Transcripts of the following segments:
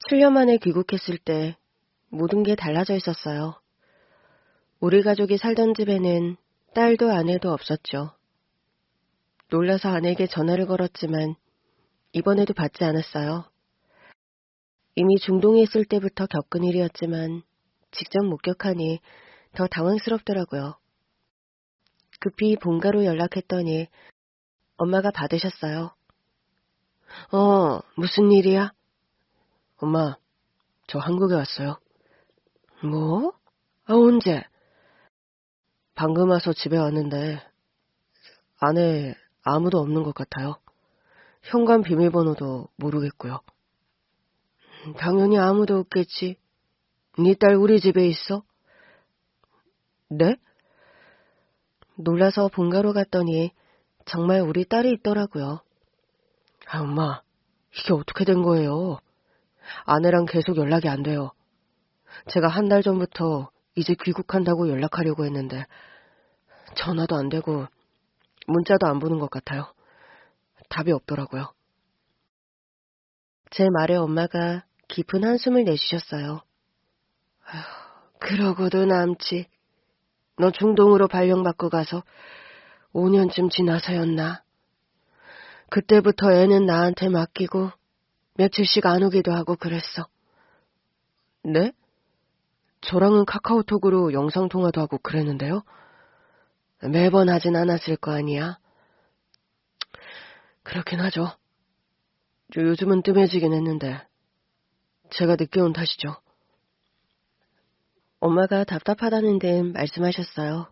7년 만에 귀국했을 때 모든 게 달라져 있었어요. 우리 가족이 살던 집에는 딸도 아내도 없었죠. 놀라서 아내에게 전화를 걸었지만 이번에도 받지 않았어요. 이미 중동에 있을 때부터 겪은 일이었지만 직접 목격하니 더 당황스럽더라고요. 급히 본가로 연락했더니 엄마가 받으셨어요. 무슨 일이야? 엄마, 저 한국에 왔어요. 뭐? 언제? 방금 와서 집에 왔는데 안에 아무도 없는 것 같아요. 현관 비밀번호도 모르겠고요. 당연히 아무도 없겠지. 네 딸 우리 집에 있어? 네? 놀라서 본가로 갔더니 정말 우리 딸이 있더라고요. 엄마, 이게 어떻게 된 거예요? 아내랑 계속 연락이 안 돼요. 제가 한 달 전부터 이제 귀국한다고 연락하려고 했는데 전화도 안 되고 문자도 안 보는 것 같아요. 답이 없더라고요. 제 말에 엄마가 깊은 한숨을 내쉬셨어요. 그러고도 남지. 너 중동으로 발령받고 가서 5년쯤 지나서였나? 그때부터 애는 나한테 맡기고 며칠씩 안 오기도 하고 그랬어. 네? 저랑은 카카오톡으로 영상통화도 하고 그랬는데요. 매번 하진 않았을 거 아니야. 그렇긴 하죠. 요즘은 뜸해지긴 했는데 제가 늦게 온 탓이죠. 엄마가 답답하다는 듯 말씀하셨어요.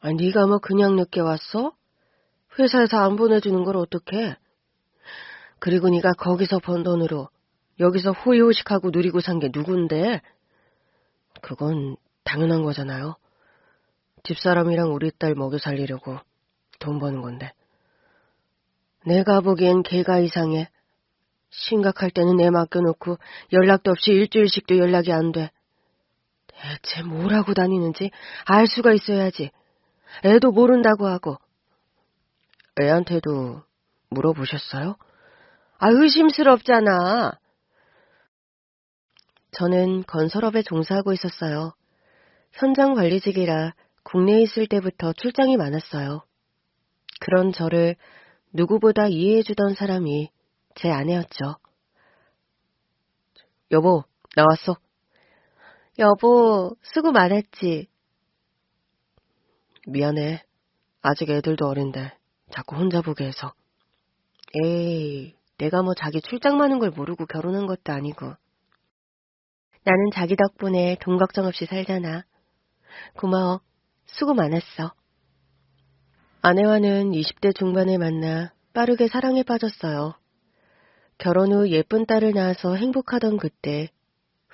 네가 뭐 그냥 늦게 왔어? 회사에서 안 보내주는 걸 어떡해? 그리고 네가 거기서 번 돈으로 여기서 호의호식하고 누리고 산 게 누군데? 그건 당연한 거잖아요. 집사람이랑 우리 딸 먹여 살리려고 돈 버는 건데. 내가 보기엔 걔가 이상해. 심각할 때는 애 맡겨놓고 연락도 없이 일주일씩도 연락이 안 돼. 대체 뭘 하고 다니는지 알 수가 있어야지. 애도 모른다고 하고. 애한테도 물어보셨어요? 의심스럽잖아. 저는 건설업에 종사하고 있었어요. 현장 관리직이라 국내에 있을 때부터 출장이 많았어요. 그런 저를 누구보다 이해해주던 사람이 제 아내였죠. 여보, 나왔어. 여보, 수고 많았지. 미안해. 아직 애들도 어린데 자꾸 혼자 보게 해서. 에이, 내가 뭐 자기 출장 많은 걸 모르고 결혼한 것도 아니고. 나는 자기 덕분에 돈 걱정 없이 살잖아. 고마워. 수고 많았어. 아내와는 20대 중반에 만나 빠르게 사랑에 빠졌어요. 결혼 후 예쁜 딸을 낳아서 행복하던 그때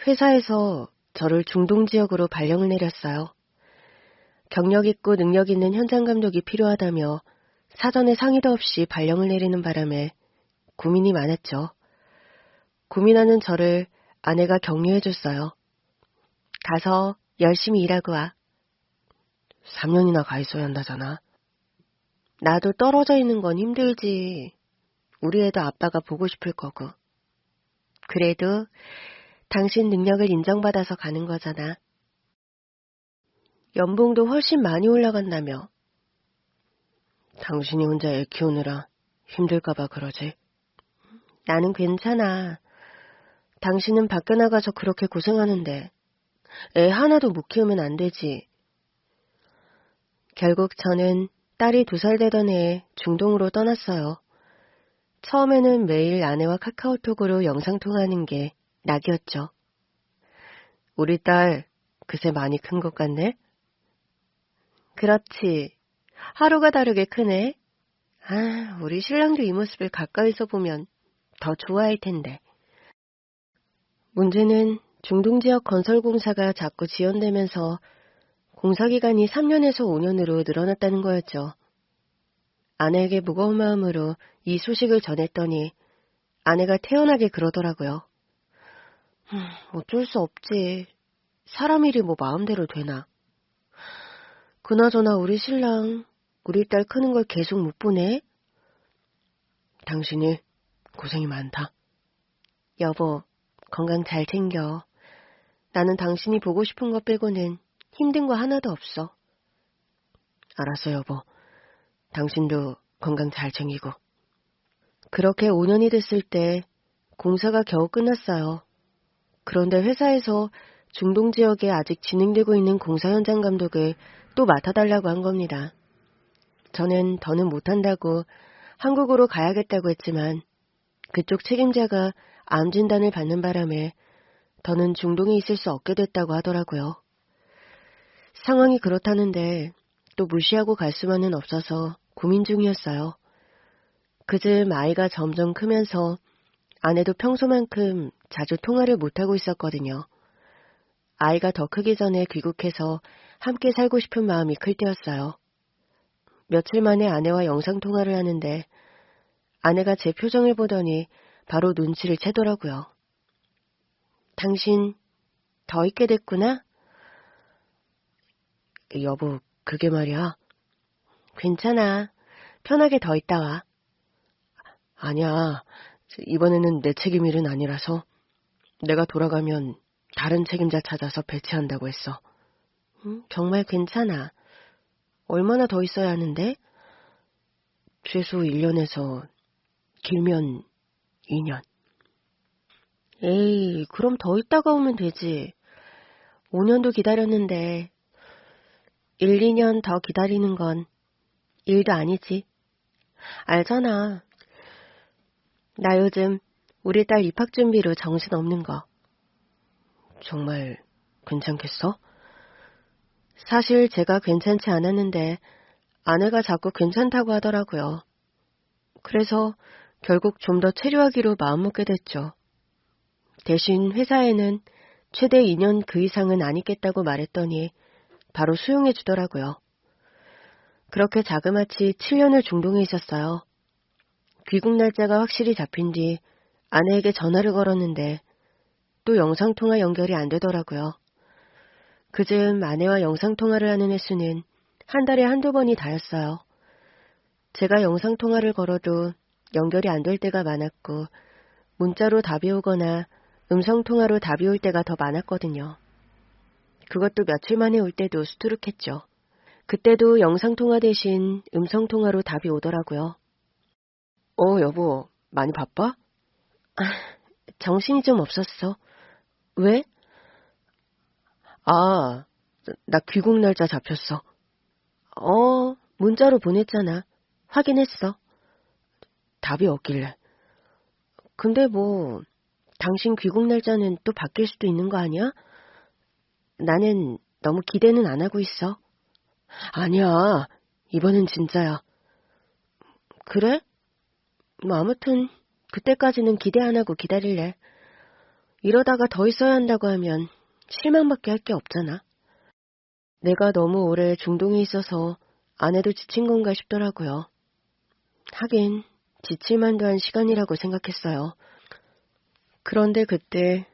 회사에서 저를 중동 지역으로 발령을 내렸어요. 경력 있고 능력 있는 현장 감독이 필요하다며 사전에 상의도 없이 발령을 내리는 바람에 고민이 많았죠. 고민하는 저를 아내가 격려해줬어요. 가서 열심히 일하고 와. 3년이나 가 있어야 한다잖아. 나도 떨어져 있는 건 힘들지. 우리 애도 아빠가 보고 싶을 거고. 그래도 당신 능력을 인정받아서 가는 거잖아. 연봉도 훨씬 많이 올라간다며. 당신이 혼자 애 키우느라 힘들까봐 그러지. 나는 괜찮아. 당신은 밖에 나가서 그렇게 고생하는데 애 하나도 못 키우면 안 되지. 결국 저는 딸이 2살 되던 해에 중동으로 떠났어요. 처음에는 매일 아내와 카카오톡으로 영상통화하는 게 낙이었죠. 우리 딸 그새 많이 큰 것 같네? 그렇지. 하루가 다르게 크네. 우리 신랑도 이 모습을 가까이서 보면 더 좋아할 텐데. 문제는 중동 지역 건설공사가 자꾸 지연되면서 공사기간이 3년에서 5년으로 늘어났다는 거였죠. 아내에게 무거운 마음으로 이 소식을 전했더니 아내가 태연하게 그러더라고요. 어쩔 수 없지. 사람 일이 뭐 마음대로 되나. 그나저나 우리 신랑 우리 딸 크는 걸 계속 못 보네. 당신이 고생이 많다. 여보, 건강 잘 챙겨. 나는 당신이 보고 싶은 것 빼고는 힘든 거 하나도 없어. 알았어, 여보. 당신도 건강 잘 챙기고. 그렇게 5년이 됐을 때 공사가 겨우 끝났어요. 그런데 회사에서 중동 지역에 아직 진행되고 있는 공사 현장 감독을 또 맡아달라고 한 겁니다. 저는 더는 못한다고 한국으로 가야겠다고 했지만 그쪽 책임자가 암 진단을 받는 바람에 더는 중동에 있을 수 없게 됐다고 하더라고요. 상황이 그렇다는데 또 무시하고 갈 수만은 없어서 고민 중이었어요. 그즈음 아이가 점점 크면서 아내도 평소만큼 자주 통화를 못하고 있었거든요. 아이가 더 크기 전에 귀국해서 함께 살고 싶은 마음이 클 때였어요. 며칠 만에 아내와 영상통화를 하는데 아내가 제 표정을 보더니 바로 눈치를 채더라고요. 당신 더 있게 됐구나? 여보, 그게 말이야. 괜찮아. 편하게 더 있다 와. 아니야. 이번에는 내 책임 일은 아니라서 내가 돌아가면 다른 책임자 찾아서 배치한다고 했어. 정말 괜찮아. 얼마나 더 있어야 하는데? 최소 1년에서 길면 2년. 에이, 그럼 더 있다가 오면 되지. 5년도 기다렸는데 1, 2년 더 기다리는 건 일도 아니지. 알잖아. 나 요즘 우리 딸 입학 준비로 정신없는 거. 정말 괜찮겠어? 사실 제가 괜찮지 않았는데 아내가 자꾸 괜찮다고 하더라고요. 그래서 결국 좀 더 체류하기로 마음먹게 됐죠. 대신 회사에는 최대 2년 그 이상은 안 있겠다고 말했더니 바로 수용해 주더라고요. 그렇게 자그마치 7년을 중동에 있었어요. 귀국 날짜가 확실히 잡힌 뒤 아내에게 전화를 걸었는데 또 영상통화 연결이 안 되더라고요. 그즈음 아내와 영상통화를 하는 횟수는 한 달에 한두 번이 다였어요. 제가 영상통화를 걸어도 연결이 안 될 때가 많았고 문자로 답이 오거나 음성통화로 답이 올 때가 더 많았거든요. 그것도 며칠 만에 올 때도 수두룩했죠. 그때도 영상통화 대신 음성통화로 답이 오더라고요. 여보, 많이 바빠? 정신이 좀 없었어. 왜? 나 귀국 날짜 잡혔어. 문자로 보냈잖아. 확인했어. 답이 없길래. 근데 당신 귀국 날짜는 또 바뀔 수도 있는 거 아니야? 나는 너무 기대는 안 하고 있어. 아니야. 이번엔 진짜야. 그래? 아무튼 그때까지는 기대 안 하고 기다릴래. 이러다가 더 있어야 한다고 하면 실망밖에 할 게 없잖아. 내가 너무 오래 중동에 있어서 아내도 지친 건가 싶더라고요. 하긴 지칠만도 한 시간이라고 생각했어요. 그런데 그때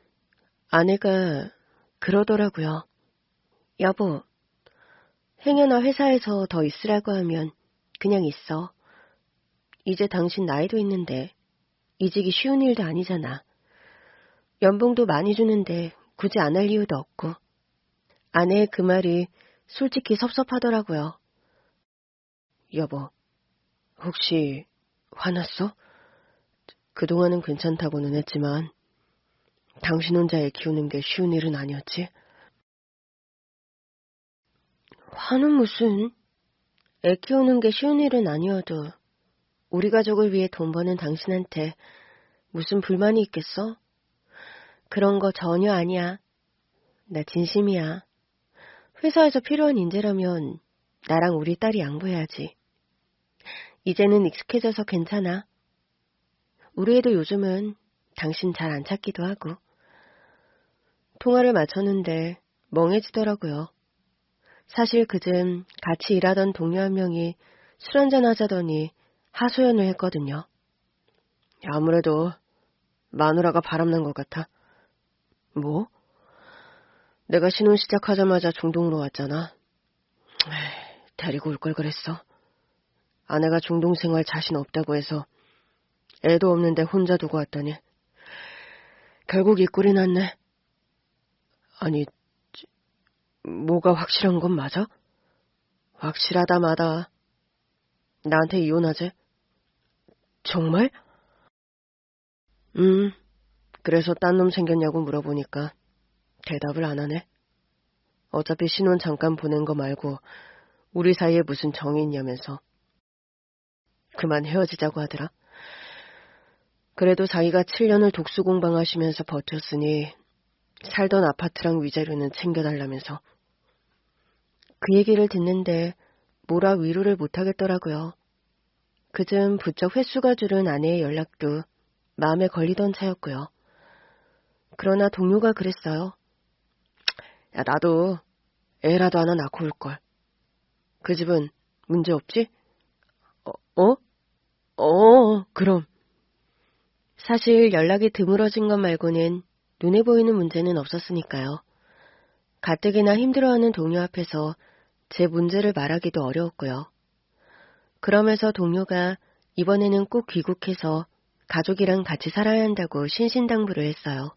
아내가 그러더라고요. 여보, 행여나 회사에서 더 있으라고 하면 그냥 있어. 이제 당신 나이도 있는데 이직이 쉬운 일도 아니잖아. 연봉도 많이 주는데 굳이 안 할 이유도 없고. 아내의 그 말이 솔직히 섭섭하더라고요. 여보, 혹시 화났어? 그동안은 괜찮다고는 했지만 당신 혼자 애 키우는 게 쉬운 일은 아니었지? 화는 무슨? 애 키우는 게 쉬운 일은 아니어도 우리 가족을 위해 돈 버는 당신한테 무슨 불만이 있겠어? 그런 거 전혀 아니야. 나 진심이야. 회사에서 필요한 인재라면 나랑 우리 딸이 양보해야지. 이제는 익숙해져서 괜찮아. 우리 애도 요즘은 당신 잘 안 찾기도 하고. 통화를 마쳤는데 멍해지더라고요. 사실 그즘 같이 일하던 동료 한 명이 술 한잔 하자더니 하소연을 했거든요. 아무래도 마누라가 바람난 것 같아. 뭐? 내가 신혼 시작하자마자 중동으로 왔잖아. 데리고 올 걸 그랬어. 아내가 중동 생활 자신 없다고 해서 애도 없는데 혼자 두고 왔더니 결국 이 꼴이 났네. 아니, 뭐가 확실한 건 맞아? 확실하다 마다. 나한테 이혼하재. 정말? 그래서 딴 놈 생겼냐고 물어보니까 대답을 안 하네. 어차피 신혼 잠깐 보낸 거 말고 우리 사이에 무슨 정이 있냐면서. 그만 헤어지자고 하더라. 그래도 자기가 7년을 독수공방 하시면서 버텼으니 살던 아파트랑 위자료는 챙겨달라면서. 그 얘기를 듣는데 뭐라 위로를 못하겠더라고요. 그즘 부쩍 횟수가 줄은 아내의 연락도 마음에 걸리던 차였고요. 그러나 동료가 그랬어요. 야, 나도 애라도 하나 낳고 올걸. 그 집은 문제 없지? 그럼. 사실 연락이 드물어진 것 말고는 눈에 보이는 문제는 없었으니까요. 가뜩이나 힘들어하는 동료 앞에서 제 문제를 말하기도 어려웠고요. 그러면서 동료가 이번에는 꼭 귀국해서 가족이랑 같이 살아야 한다고 신신당부를 했어요.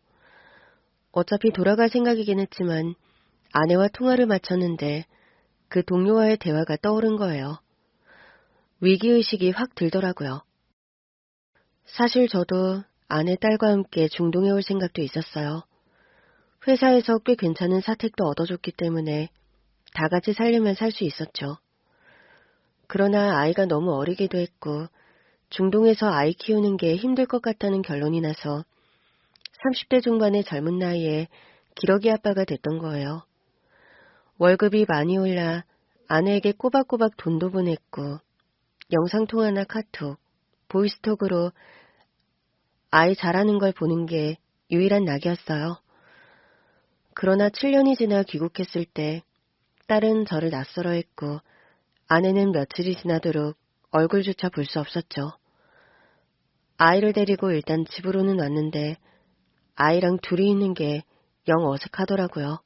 어차피 돌아갈 생각이긴 했지만 아내와 통화를 마쳤는데 그 동료와의 대화가 떠오른 거예요. 위기의식이 확 들더라고요. 사실 저도 아내 딸과 함께 중동에 올 생각도 있었어요. 회사에서 꽤 괜찮은 사택도 얻어줬기 때문에 다 같이 살려면 살 수 있었죠. 그러나 아이가 너무 어리기도 했고 중동에서 아이 키우는 게 힘들 것 같다는 결론이 나서 30대 중반의 젊은 나이에 기러기 아빠가 됐던 거예요. 월급이 많이 올라 아내에게 꼬박꼬박 돈도 보냈고 영상통화나 카톡, 보이스톡으로 아이 자라는 걸 보는 게 유일한 낙이었어요. 그러나 7년이 지나 귀국했을 때 딸은 저를 낯설어했고 아내는 며칠이 지나도록 얼굴조차 볼 수 없었죠. 아이를 데리고 일단 집으로는 왔는데 아이랑 둘이 있는 게 영 어색하더라고요.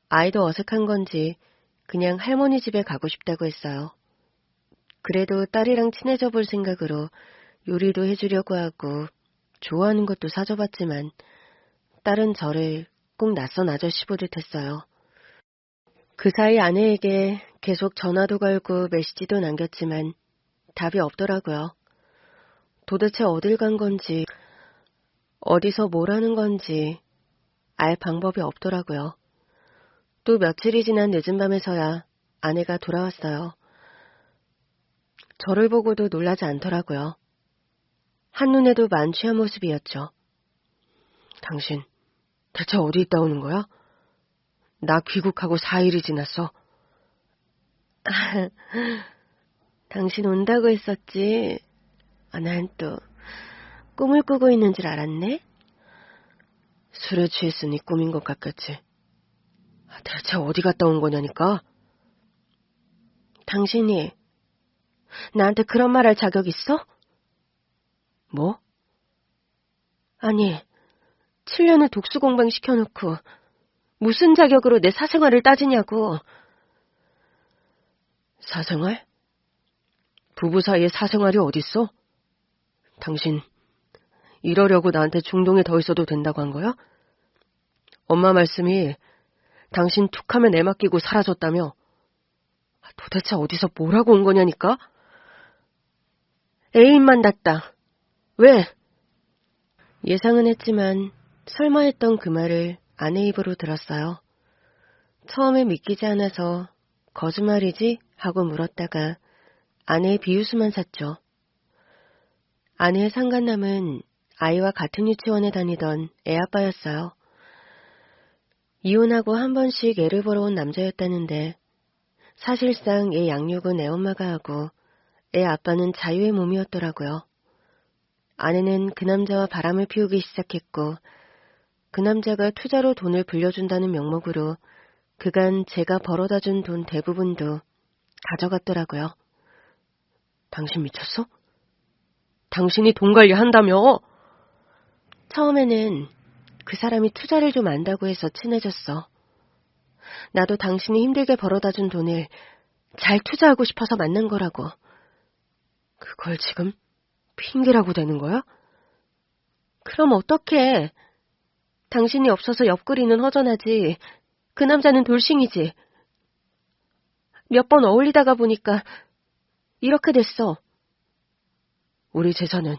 아이도 어색한 건지 그냥 할머니 집에 가고 싶다고 했어요. 그래도 딸이랑 친해져 볼 생각으로 요리도 해주려고 하고 좋아하는 것도 사줘봤지만 딸은 저를 꼭 낯선 아저씨 보듯 했어요. 그 사이 아내에게 계속 전화도 걸고 메시지도 남겼지만 답이 없더라고요. 도대체 어딜 간 건지 어디서 뭘 하는 건지 알 방법이 없더라고요. 또 며칠이 지난 늦은 밤에서야 아내가 돌아왔어요. 저를 보고도 놀라지 않더라고요. 한눈에도 만취한 모습이었죠. 당신 대체 어디 있다 오는 거야? 나 귀국하고 4일이 지났어. 당신 온다고 했었지. 난 또 꿈을 꾸고 있는 줄 알았네. 술에 취했으니 꿈인 것 같겠지. 대체 어디 갔다 온 거냐니까? 당신이 나한테 그런 말 할 자격 있어? 뭐? 아니, 7년을 독수공방 시켜놓고 무슨 자격으로 내 사생활을 따지냐고. 사생활? 부부 사이에 사생활이 어딨어? 당신 이러려고 나한테 중동에 더 있어도 된다고 한 거야? 엄마 말씀이 당신 툭하면 애 맡기고 사라졌다며. 도대체 어디서 뭐라고 온 거냐니까? 애인 만났다. 왜? 예상은 했지만 설마 했던 그 말을 아내 입으로 들었어요. 처음에 믿기지 않아서 거짓말이지? 하고 물었다가 아내의 비웃음만 샀죠. 아내의 상간남은 아이와 같은 유치원에 다니던 애아빠였어요. 이혼하고 한 번씩 애를 보러 온 남자였다는데 사실상 애 양육은 애 엄마가 하고 애 아빠는 자유의 몸이었더라고요. 아내는 그 남자와 바람을 피우기 시작했고 그 남자가 투자로 돈을 빌려준다는 명목으로 그간 제가 벌어다준 돈 대부분도 가져갔더라고요. 당신 미쳤어? 당신이 돈 관리한다며? 처음에는 그 사람이 투자를 좀 안다고 해서 친해졌어. 나도 당신이 힘들게 벌어다준 돈을 잘 투자하고 싶어서 만난 거라고. 그걸 지금 핑계라고 되는 거야? 그럼 어떡해? 당신이 없어서 옆구리는 허전하지. 그 남자는 돌싱이지. 몇 번 어울리다가 보니까 이렇게 됐어. 우리 재산은,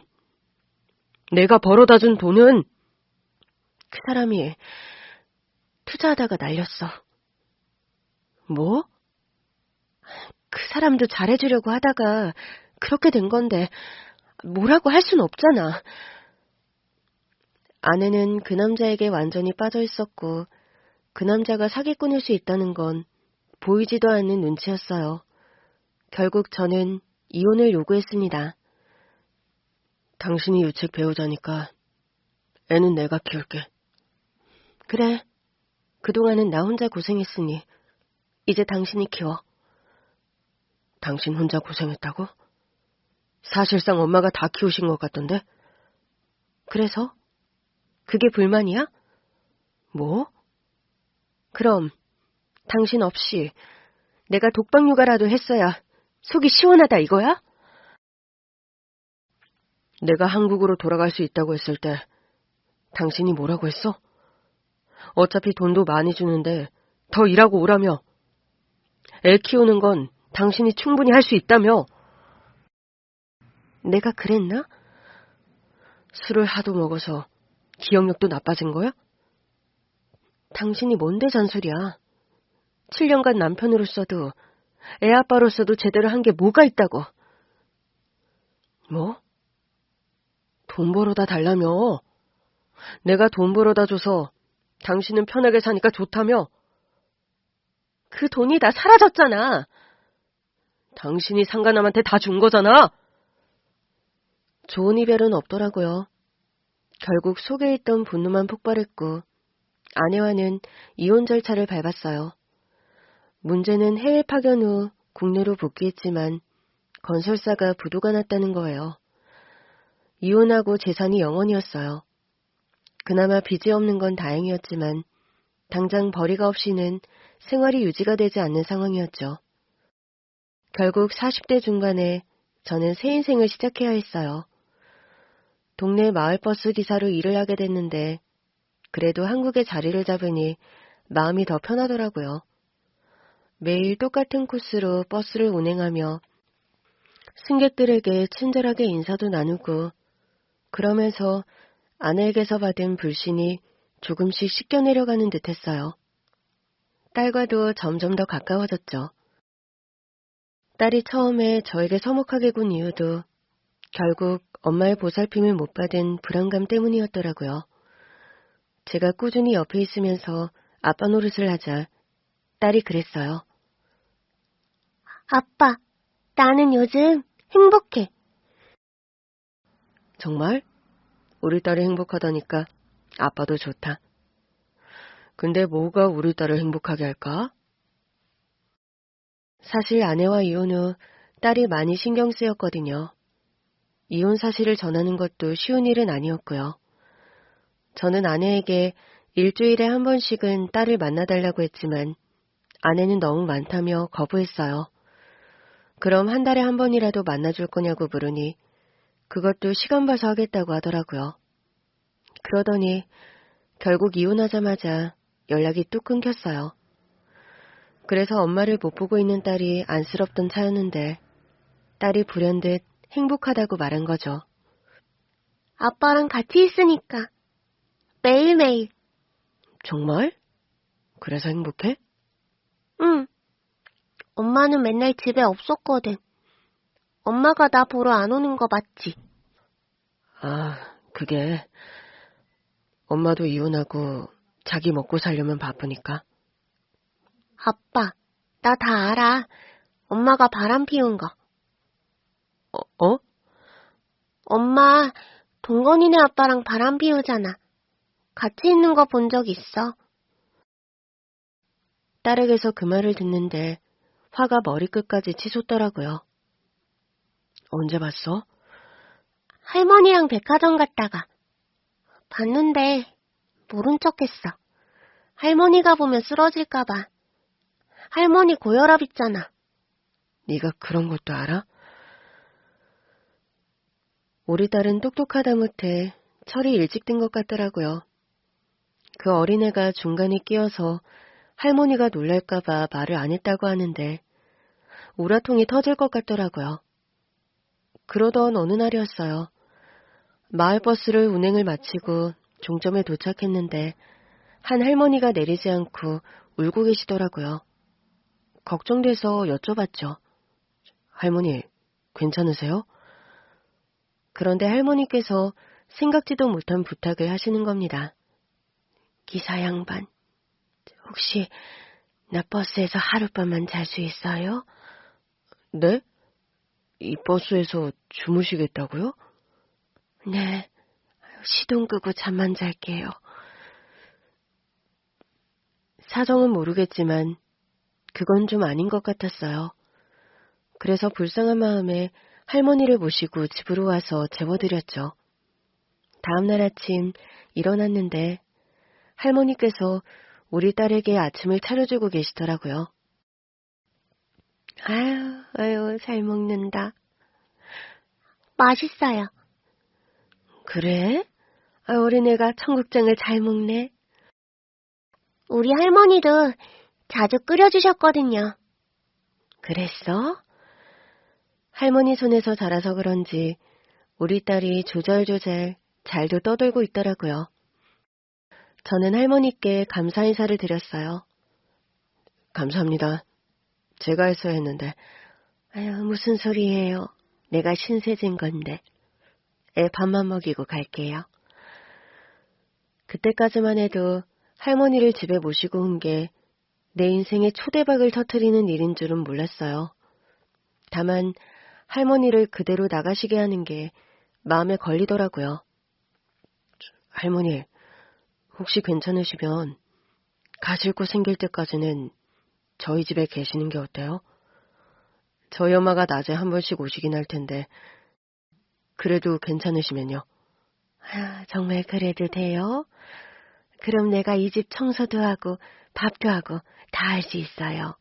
내가 벌어다 준 돈은 그 사람이 투자하다가 날렸어. 뭐? 그 사람도 잘해주려고 하다가 그렇게 된 건데 뭐라고 할 순 없잖아. 아내는 그 남자에게 완전히 빠져 있었고 그 남자가 사기꾼일 수 있다는 건 보이지도 않는 눈치였어요. 결국 저는 이혼을 요구했습니다. 당신이 유책 배우자니까 애는 내가 키울게. 그래. 그동안은 나 혼자 고생했으니 이제 당신이 키워. 당신 혼자 고생했다고? 사실상 엄마가 다 키우신 것 같던데? 그래서? 그게 불만이야? 뭐? 그럼 당신 없이 내가 독박 육아라도 했어야 속이 시원하다 이거야? 내가 한국으로 돌아갈 수 있다고 했을 때 당신이 뭐라고 했어? 어차피 돈도 많이 주는데 더 일하고 오라며. 애 키우는 건 당신이 충분히 할 수 있다며. 내가 그랬나? 술을 하도 먹어서 기억력도 나빠진 거야? 당신이 뭔데 잔소리야. 7년간 남편으로서도 애 아빠로서도 제대로 한 게 뭐가 있다고. 뭐? 돈 벌어다 달라며. 내가 돈 벌어다 줘서 당신은 편하게 사니까 좋다며. 그 돈이 다 사라졌잖아. 당신이 상간남한테 다 준 거잖아. 좋은 이별은 없더라고요. 결국 속에 있던 분노만 폭발했고 아내와는 이혼 절차를 밟았어요. 문제는 해외 파견 후 국내로 복귀했지만 건설사가 부도가 났다는 거예요. 이혼하고 재산이 0원이었어요. 그나마 빚이 없는 건 다행이었지만 당장 벌이가 없이는 생활이 유지가 되지 않는 상황이었죠. 결국 40대 중반에 저는 새 인생을 시작해야 했어요. 동네 마을버스 기사로 일을 하게 됐는데 그래도 한국에 자리를 잡으니 마음이 더 편하더라고요. 매일 똑같은 코스로 버스를 운행하며 승객들에게 친절하게 인사도 나누고 그러면서 아내에게서 받은 불신이 조금씩 씻겨내려가는 듯했어요. 딸과도 점점 더 가까워졌죠. 딸이 처음에 저에게 서먹하게 군 이유도 결국 엄마의 보살핌을 못 받은 불안감 때문이었더라고요. 제가 꾸준히 옆에 있으면서 아빠 노릇을 하자 딸이 그랬어요. 아빠, 나는 요즘 행복해. 정말? 우리 딸이 행복하다니까 아빠도 좋다. 근데 뭐가 우리 딸을 행복하게 할까? 사실 아내와 이혼 후 딸이 많이 신경 쓰였거든요. 이혼 사실을 전하는 것도 쉬운 일은 아니었고요. 저는 아내에게 일주일에 한 번씩은 딸을 만나달라고 했지만 아내는 너무 많다며 거부했어요. 그럼 한 달에 한 번이라도 만나줄 거냐고 물으니 그것도 시간 봐서 하겠다고 하더라고요. 그러더니 결국 이혼하자마자 연락이 뚝 끊겼어요. 그래서 엄마를 못 보고 있는 딸이 안쓰럽던 차였는데 딸이 불현듯 행복하다고 말한 거죠. 아빠랑 같이 있으니까 매일매일. 정말? 그래서 행복해? 응. 엄마는 맨날 집에 없었거든. 엄마가 나 보러 안 오는 거 맞지? 아, 그게 엄마도 이혼하고 자기 먹고 살려면 바쁘니까. 아빠, 나 다 알아. 엄마가 바람 피운 거. 어? 엄마, 동건이네 아빠랑 바람 피우잖아. 같이 있는 거 본 적 있어? 딸에게서 그 말을 듣는데 화가 머리끝까지 치솟더라고요. 언제 봤어? 할머니랑 백화점 갔다가. 봤는데 모른 척했어. 할머니가 보면 쓰러질까봐. 할머니 고혈압 있잖아. 네가 그런 것도 알아? 우리 딸은 똑똑하다 못해 철이 일찍 든 것 같더라고요. 그 어린애가 중간에 끼어서 할머니가 놀랄까봐 말을 안 했다고 하는데 우라통이 터질 것 같더라고요. 그러던 어느 날이었어요. 마을버스를 운행을 마치고 종점에 도착했는데 한 할머니가 내리지 않고 울고 계시더라고요. 걱정돼서 여쭤봤죠. 할머니, 괜찮으세요? 그런데 할머니께서 생각지도 못한 부탁을 하시는 겁니다. 기사 양반, 혹시 나 버스에서 하룻밤만 잘 수 있어요? 네? 이 버스에서 주무시겠다고요? 네, 시동 끄고 잠만 잘게요. 사정은 모르겠지만 그건 좀 아닌 것 같았어요. 그래서 불쌍한 마음에 할머니를 모시고 집으로 와서 재워드렸죠. 다음날 아침 일어났는데 할머니께서 우리 딸에게 아침을 차려주고 계시더라고요. 아유, 잘 먹는다. 맛있어요. 그래? 어린애가 청국장을 잘 먹네. 우리 할머니도 자주 끓여주셨거든요. 그랬어? 할머니 손에서 자라서 그런지 우리 딸이 조잘조잘 잘도 떠들고 있더라고요. 저는 할머니께 감사 인사를 드렸어요. 감사합니다. 제가 했어야 했는데. 무슨 소리예요. 내가 신세진 건데. 애 밥만 먹이고 갈게요. 그때까지만 해도 할머니를 집에 모시고 온 게 내 인생의 초대박을 터뜨리는 일인 줄은 몰랐어요. 다만 할머니를 그대로 나가시게 하는 게 마음에 걸리더라고요. 할머니, 혹시 괜찮으시면 가실 곳 생길 때까지는 저희 집에 계시는 게 어때요? 저희 엄마가 낮에 한 번씩 오시긴 할 텐데 그래도 괜찮으시면요. 정말 그래도 돼요? 그럼 내가 이 집 청소도 하고 밥도 하고 다 할 수 있어요.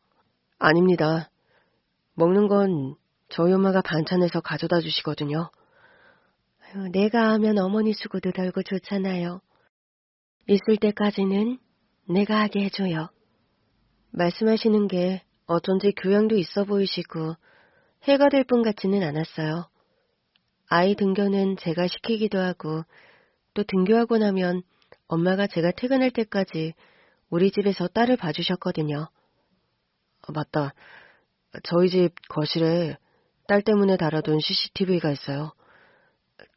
아닙니다. 먹는 건 저희 엄마가 반찬해서 가져다 주시거든요. 내가 하면 어머니 수고도 덜고 좋잖아요. 있을 때까지는 내가 하게 해줘요. 말씀하시는 게 어쩐지 교양도 있어 보이시고 해가 될 분 같지는 않았어요. 아이 등교는 제가 시키기도 하고 또 등교하고 나면 엄마가 제가 퇴근할 때까지 우리 집에서 딸을 봐주셨거든요. 맞다. 저희 집 거실에 딸 때문에 달아둔 CCTV가 있어요.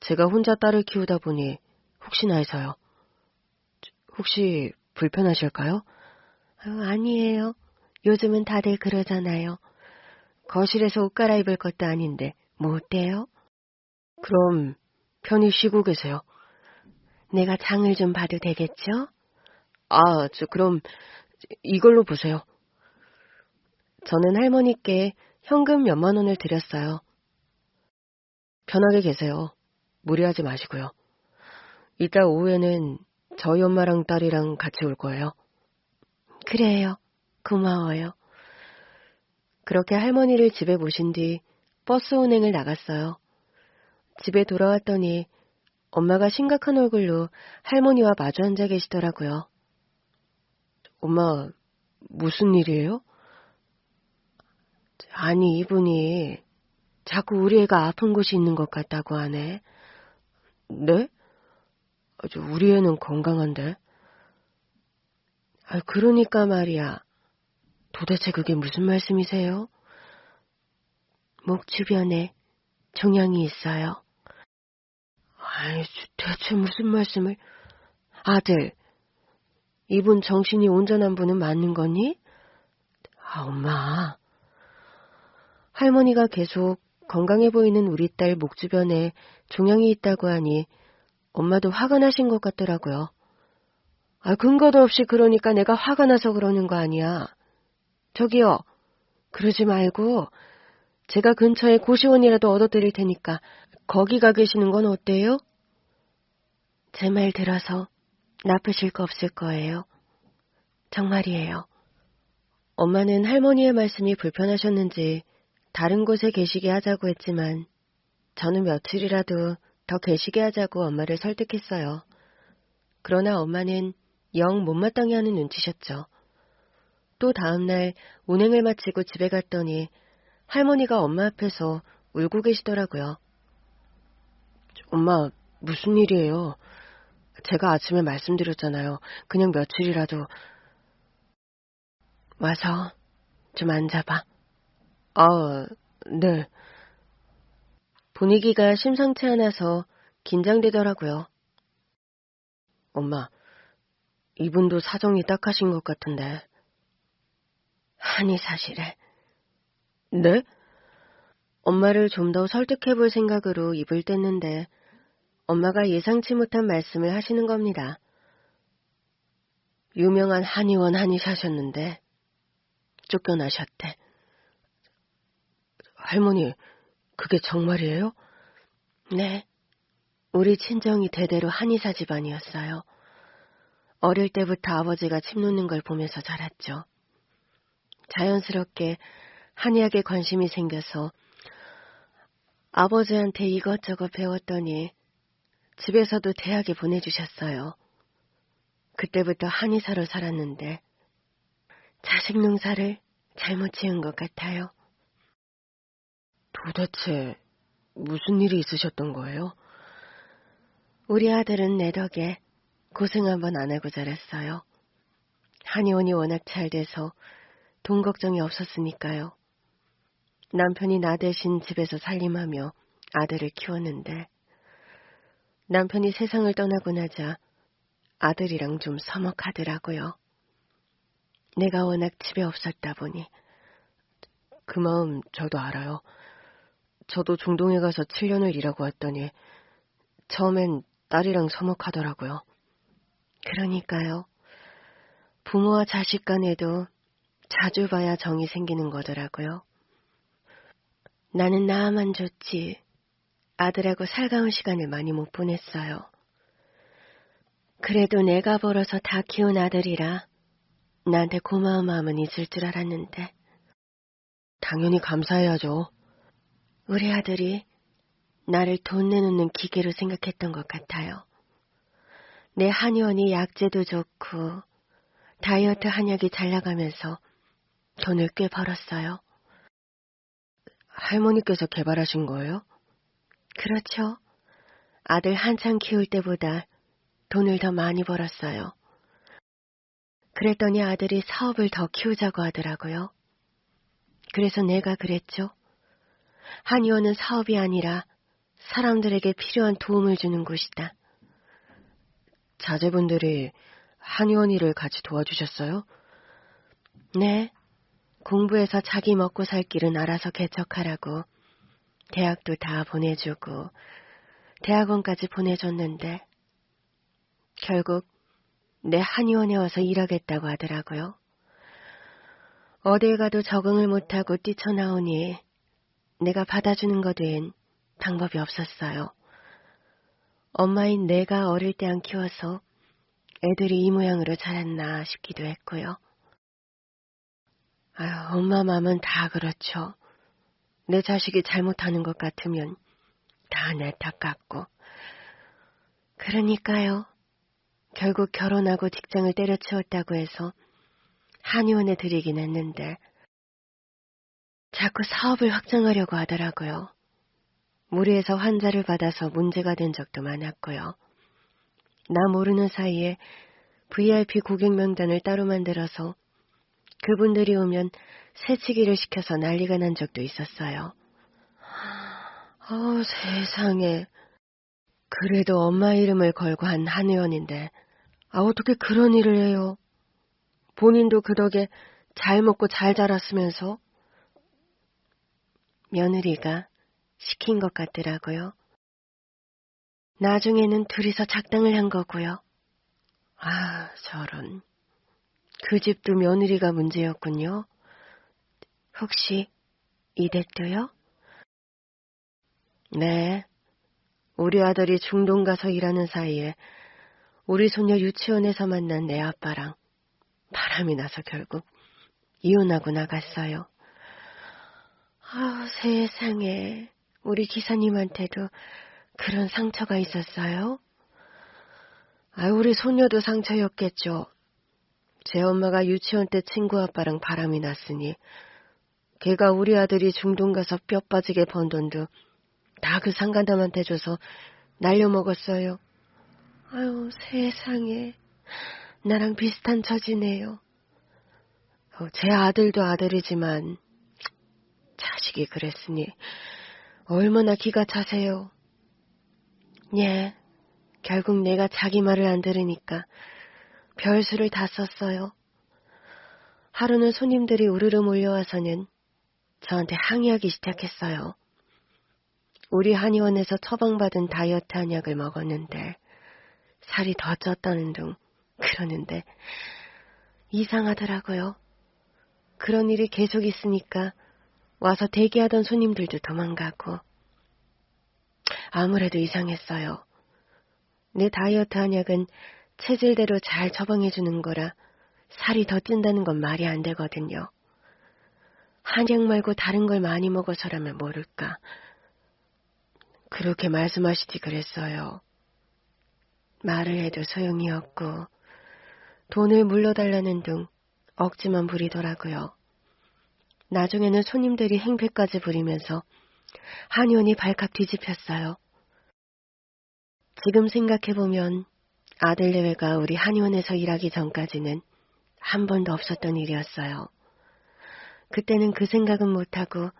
제가 혼자 딸을 키우다 보니 혹시나 해서요. 혹시 불편하실까요? 아니에요. 요즘은 다들 그러잖아요. 거실에서 옷 갈아입을 것도 아닌데 뭐 어때요? 그럼 편히 쉬고 계세요. 내가 장을 좀 봐도 되겠죠? 그럼 이걸로 보세요. 저는 할머니께 현금 몇만 원을 드렸어요. 편하게 계세요. 무리하지 마시고요. 이따 오후에는 저희 엄마랑 딸이랑 같이 올 거예요. 그래요. 고마워요. 그렇게 할머니를 집에 모신 뒤 버스 운행을 나갔어요. 집에 돌아왔더니 엄마가 심각한 얼굴로 할머니와 마주 앉아 계시더라고요. 엄마, 무슨 일이에요? 아니, 이분이 자꾸 우리 애가 아픈 곳이 있는 것 같다고 하네. 네? 우리 애는 건강한데. 그러니까 말이야. 도대체 그게 무슨 말씀이세요? 목 주변에 종양이 있어요. 대체 무슨 말씀을... 아들, 이분 정신이 온전한 분은 맞는 거니? 엄마. 할머니가 계속 건강해 보이는 우리 딸 목 주변에 종양이 있다고 하니 엄마도 화가 나신 것 같더라고요. 근거도 없이 그러니까 내가 화가 나서 그러는 거 아니야. 저기요, 그러지 말고 제가 근처에 고시원이라도 얻어드릴 테니까 거기 가 계시는 건 어때요? 제 말 들어서 나쁘실 거 없을 거예요. 정말이에요. 엄마는 할머니의 말씀이 불편하셨는지 다른 곳에 계시게 하자고 했지만 저는 며칠이라도 더 계시게 하자고 엄마를 설득했어요. 그러나 엄마는 영 못마땅해 하는 눈치셨죠. 또 다음날 운행을 마치고 집에 갔더니 할머니가 엄마 앞에서 울고 계시더라고요. 엄마, 무슨 일이에요? 제가 아침에 말씀드렸잖아요. 그냥 며칠이라도. 와서 좀 앉아봐. 아, 네. 분위기가 심상치 않아서 긴장되더라고요. 엄마, 이분도 사정이 딱하신 것 같은데. 한이 사실에. 네? 엄마를 좀 더 설득해볼 생각으로 입을 뗐는데 엄마가 예상치 못한 말씀을 하시는 겁니다. 유명한 한의원 한의사셨는데 쫓겨나셨대. 할머니, 그게 정말이에요? 네. 우리 친정이 대대로 한의사 집안이었어요. 어릴 때부터 아버지가 침 놓는 걸 보면서 자랐죠. 자연스럽게 한의학에 관심이 생겨서 아버지한테 이것저것 배웠더니 집에서도 대학에 보내주셨어요. 그때부터 한의사로 살았는데 자식 농사를 잘못 지은 것 같아요. 도대체 무슨 일이 있으셨던 거예요? 우리 아들은 내 덕에 고생 한번 안 하고 자랐어요. 한의원이 워낙 잘 돼서 돈 걱정이 없었으니까요. 남편이 나 대신 집에서 살림하며 아들을 키웠는데 남편이 세상을 떠나고 나자 아들이랑 좀 서먹하더라고요. 내가 워낙 집에 없었다 보니. 그 마음 저도 알아요. 저도 중동에 가서 7년을 일하고 왔더니 처음엔 딸이랑 서먹하더라고요. 그러니까요. 부모와 자식 간에도 자주 봐야 정이 생기는 거더라고요. 나는 나만 좋지 아들하고 살가운 시간을 많이 못 보냈어요. 그래도 내가 벌어서 다 키운 아들이라 나한테 고마운 마음은 있을 줄 알았는데. 당연히 감사해야죠. 우리 아들이 나를 돈 내놓는 기계로 생각했던 것 같아요. 내 한의원이 약재도 좋고 다이어트 한약이 잘 나가면서 돈을 꽤 벌었어요. 할머니께서 개발하신 거예요? 그렇죠. 아들 한창 키울 때보다 돈을 더 많이 벌었어요. 그랬더니 아들이 사업을 더 키우자고 하더라고요. 그래서 내가 그랬죠. 한의원은 사업이 아니라 사람들에게 필요한 도움을 주는 곳이다. 자제분들이 한의원 일을 같이 도와주셨어요? 네. 공부해서 자기 먹고 살 길은 알아서 개척하라고 대학도 다 보내주고 대학원까지 보내줬는데 결국 내 한의원에 와서 일하겠다고 하더라고요. 어딜 가도 적응을 못하고 뛰쳐나오니 내가 받아주는 것 외엔 방법이 없었어요. 엄마인 내가 어릴 때 안 키워서 애들이 이 모양으로 자랐나 싶기도 했고요. 엄마 마음은 다 그렇죠. 내 자식이 잘못하는 것 같으면 다 안타깝고. 그러니까요. 결국 결혼하고 직장을 때려치웠다고 해서 한의원에 들이긴 했는데 자꾸 사업을 확장하려고 하더라고요. 무리해서 환자를 받아서 문제가 된 적도 많았고요. 나 모르는 사이에 VIP 고객 명단을 따로 만들어서 그분들이 오면 새치기를 시켜서 난리가 난 적도 있었어요. 세상에. 그래도 엄마 이름을 걸고 한 한의원인데 어떻게 그런 일을 해요? 본인도 그 덕에 잘 먹고 잘 자랐으면서. 며느리가 시킨 것 같더라고요. 나중에는 둘이서 작당을 한 거고요. 저런. 그 집도 며느리가 문제였군요. 혹시 이댁도요? 네. 우리 아들이 중동 가서 일하는 사이에 우리 손녀 유치원에서 만난 내 아빠랑 바람이 나서 결국 이혼하고 나갔어요. 세상에. 우리 기사님한테도 그런 상처가 있었어요? 우리 손녀도 상처였겠죠. 제 엄마가 유치원 때 친구 아빠랑 바람이 났으니 걔가 우리 아들이 중동 가서 뼈 빠지게 번 돈도 다 그 상간남한테 줘서 날려먹었어요. 아유, 세상에. 나랑 비슷한 처지네요. 제 아들도 아들이지만 자식이 그랬으니 얼마나 기가 차세요. 예, 결국 내가 자기 말을 안 들으니까 별수를 다 썼어요. 하루는 손님들이 우르르 몰려와서는 저한테 항의하기 시작했어요. 우리 한의원에서 처방받은 다이어트 한약을 먹었는데 살이 더 쪘다는 둥 그러는데 이상하더라고요. 그런 일이 계속 있으니까 와서 대기하던 손님들도 도망가고 아무래도 이상했어요. 내 다이어트 한약은 체질대로 잘 처방해주는 거라 살이 더 찐다는 건 말이 안 되거든요. 한약 말고 다른 걸 많이 먹어서라면 모를까. 그렇게 말씀하시지 그랬어요. 말을 해도 소용이 없고 돈을 물러달라는 둥 억지만 부리더라고요. 나중에는 손님들이 행패까지 부리면서 한의원이 발칵 뒤집혔어요. 지금 생각해보면 아들 내외가 우리 한의원에서 일하기 전까지는 한 번도 없었던 일이었어요. 그때는 그 생각은 못하고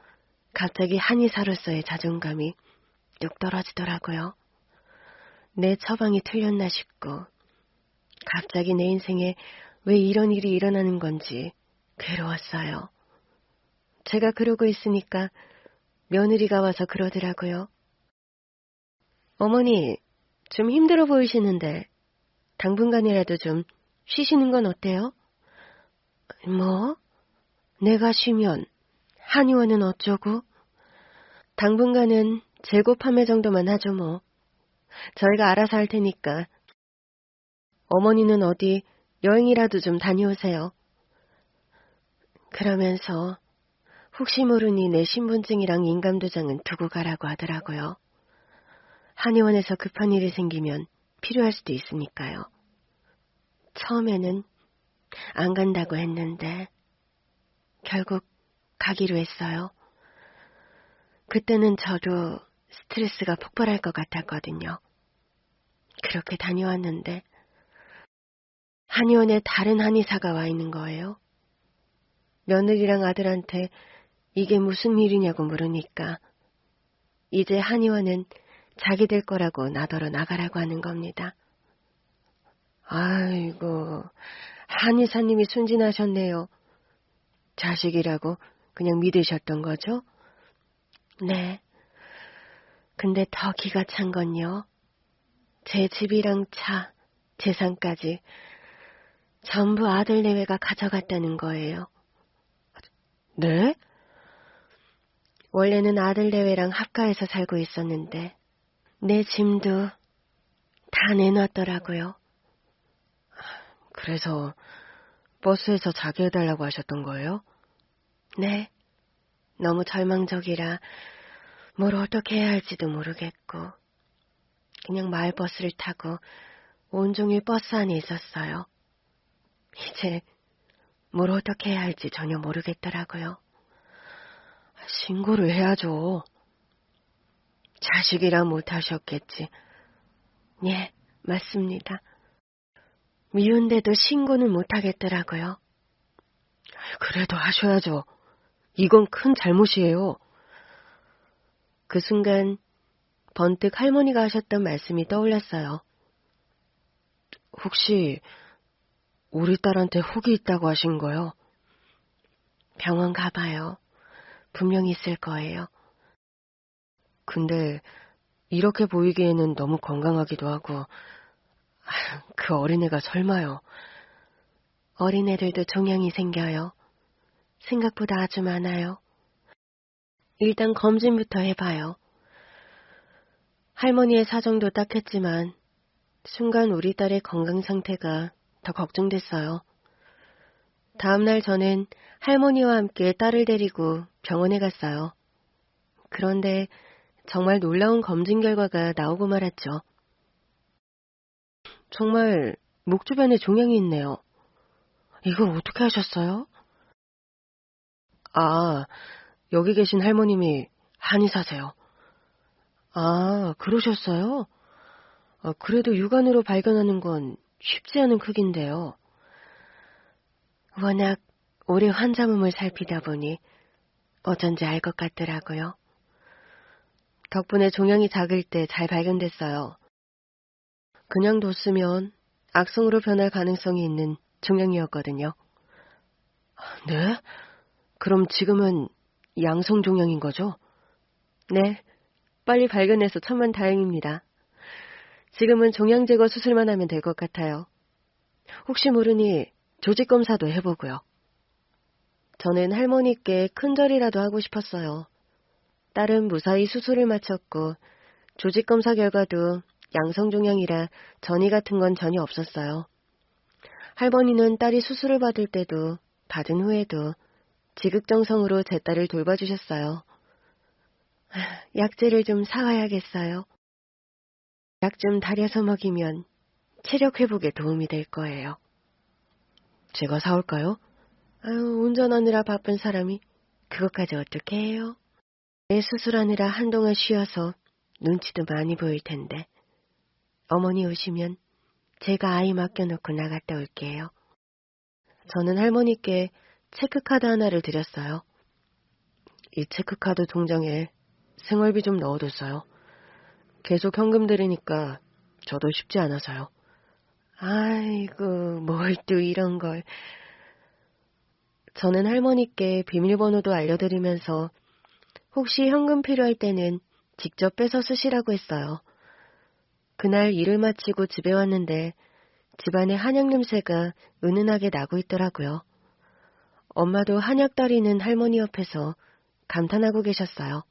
갑자기 한의사로서의 자존감이 뚝 떨어지더라고요. 내 처방이 틀렸나 싶고 갑자기 내 인생에 왜 이런 일이 일어나는 건지 괴로웠어요. 제가 그러고 있으니까 며느리가 와서 그러더라고요. 어머니, 좀 힘들어 보이시는데 당분간이라도 좀 쉬시는 건 어때요? 뭐? 내가 쉬면 한의원은 어쩌고? 당분간은 재고 판매 정도만 하죠 뭐. 저희가 알아서 할 테니까. 어머니는 어디 여행이라도 좀 다녀오세요. 그러면서 혹시 모르니 내 신분증이랑 인감도장은 두고 가라고 하더라고요. 한의원에서 급한 일이 생기면 필요할 수도 있으니까요. 처음에는 안 간다고 했는데 결국 가기로 했어요. 그때는 저도 스트레스가 폭발할 것 같았거든요. 그렇게 다녀왔는데 한의원에 다른 한의사가 와 있는 거예요. 며느리랑 아들한테 이게 무슨 일이냐고 물으니까 이제 한의원은 자기들 거라고 나더러 나가라고 하는 겁니다. 아이고, 한의사님이 순진하셨네요. 자식이라고 그냥 믿으셨던 거죠? 네. 근데 더 기가 찬 건요. 제 집이랑 차, 재산까지 전부 아들 내외가 가져갔다는 거예요. 네? 원래는 아들 내외랑 합가해서 살고 있었는데 내 짐도 다 내놨더라고요. 그래서 버스에서 자게 해달라고 하셨던 거예요? 네. 너무 절망적이라 뭘 어떻게 해야 할지도 모르겠고 그냥 마을버스를 타고 온종일 버스 안에 있었어요. 이제 뭘 어떻게 해야 할지 전혀 모르겠더라고요. 신고를 해야죠. 자식이라 못하셨겠지. 예, 맞습니다. 미운데도 신고는 못하겠더라고요. 그래도 하셔야죠. 이건 큰 잘못이에요. 그 순간 번뜩 할머니가 하셨던 말씀이 떠올랐어요. 혹시 우리 딸한테 혹이 있다고 하신 거요? 병원 가봐요. 분명히 있을 거예요. 근데 이렇게 보이기에는 너무 건강하기도 하고 그 어린애가 설마요. 어린애들도 종양이 생겨요. 생각보다 아주 많아요. 일단 검진부터 해봐요. 할머니의 사정도 딱했지만 순간 우리 딸의 건강 상태가 더 걱정됐어요. 다음날 저는 할머니와 함께 딸을 데리고 병원에 갔어요. 그런데 정말 놀라운 검진 결과가 나오고 말았죠. 정말 목 주변에 종양이 있네요. 이걸 어떻게 하셨어요? 아, 여기 계신 할머님이 한의사세요. 아, 그러셨어요? 그래도 육안으로 발견하는 건 쉽지 않은 크기인데요. 워낙 오래 환자 몸을 살피다 보니 어쩐지 알 것 같더라고요. 덕분에 종양이 작을 때 잘 발견됐어요. 그냥 뒀으면 악성으로 변할 가능성이 있는 종양이었거든요. 네? 그럼 지금은 양성 종양인 거죠? 네, 빨리 발견해서 천만 다행입니다. 지금은 종양 제거 수술만 하면 될 것 같아요. 혹시 모르니 조직 검사도 해보고요. 저는 할머니께 큰절이라도 하고 싶었어요. 딸은 무사히 수술을 마쳤고 조직 검사 결과도 양성 종양이라 전이 같은 건 전혀 없었어요. 할머니는 딸이 수술을 받을 때도 받은 후에도 지극정성으로 제 딸을 돌봐주셨어요. 약재를 좀 사와야겠어요. 약 좀 다려서 먹이면 체력 회복에 도움이 될 거예요. 제가 사올까요? 아유, 운전하느라 바쁜 사람이 그것까지 어떻게 해요? 애 수술하느라 한동안 쉬어서 눈치도 많이 보일 텐데. 어머니 오시면 제가 아이 맡겨놓고 나갔다 올게요. 저는 할머니께 체크카드 하나를 드렸어요. 이 체크카드 통장에 생활비 좀 넣어뒀어요. 계속 현금 들이니까 저도 쉽지 않아서요. 아이고, 뭘 또 이런 걸. 저는 할머니께 비밀번호도 알려드리면서 혹시 현금 필요할 때는 직접 빼서 쓰시라고 했어요. 그날 일을 마치고 집에 왔는데 집안에 한약 냄새가 은은하게 나고 있더라고요. 엄마도 한약 따리는 할머니 옆에서 감탄하고 계셨어요.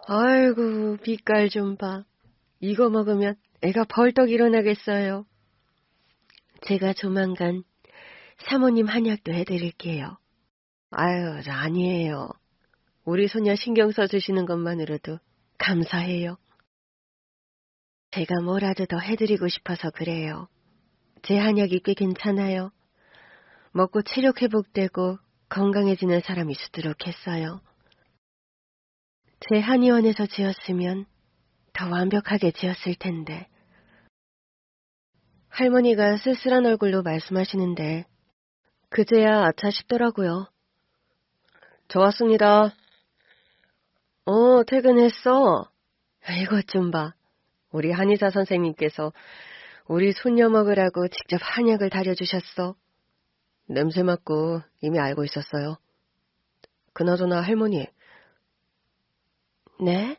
아이고, 빛깔 좀 봐. 이거 먹으면 애가 벌떡 일어나겠어요. 제가 조만간 사모님 한약도 해드릴게요. 아유, 아니에요. 우리 소녀 신경 써주시는 것만으로도 감사해요. 제가 뭐라도 더 해드리고 싶어서 그래요. 제 한약이 꽤 괜찮아요. 먹고 체력 회복되고 건강해지는 사람이 수두룩 했어요. 제 한의원에서 지었으면 더 완벽하게 지었을 텐데. 할머니가 쓸쓸한 얼굴로 말씀하시는데 그제야 아차 싶더라고요. 저 왔습니다. 퇴근했어. 이것 좀 봐. 우리 한의사 선생님께서 우리 손녀 먹으라고 직접 한약을 다려주셨어. 냄새 맡고 이미 알고 있었어요. 그나저나 할머니. 네?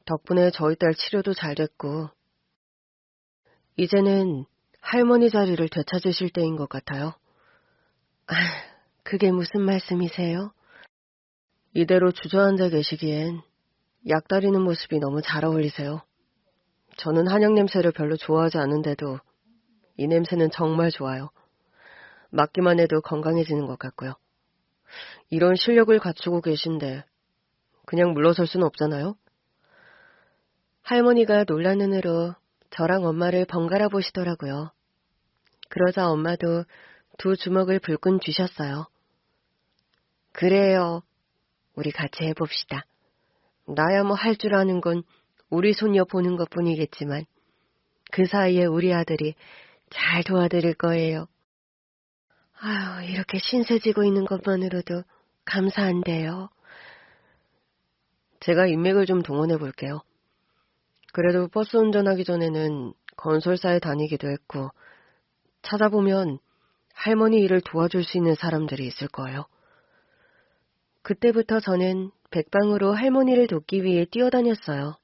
덕분에 저희 딸 치료도 잘 됐고 이제는 할머니 자리를 되찾으실 때인 것 같아요. 아, 그게 무슨 말씀이세요? 이대로 주저앉아 계시기엔 약 다리는 모습이 너무 잘 어울리세요. 저는 한약 냄새를 별로 좋아하지 않는데도 이 냄새는 정말 좋아요. 맡기만 해도 건강해지는 것 같고요. 이런 실력을 갖추고 계신데 그냥 물러설 수는 없잖아요. 할머니가 놀란 눈으로 저랑 엄마를 번갈아 보시더라고요. 그러자 엄마도 두 주먹을 불끈 쥐셨어요. 그래요. 우리 같이 해봅시다. 나야 뭐 할 줄 아는 건 우리 손녀 보는 것뿐이겠지만 그 사이에 우리 아들이 잘 도와드릴 거예요. 아유, 이렇게 신세지고 있는 것만으로도 감사한데요. 제가 인맥을 좀 동원해 볼게요. 그래도 버스 운전하기 전에는 건설사에 다니기도 했고 찾아보면 할머니 일을 도와줄 수 있는 사람들이 있을 거예요. 그때부터 저는 백방으로 할머니를 돕기 위해 뛰어다녔어요.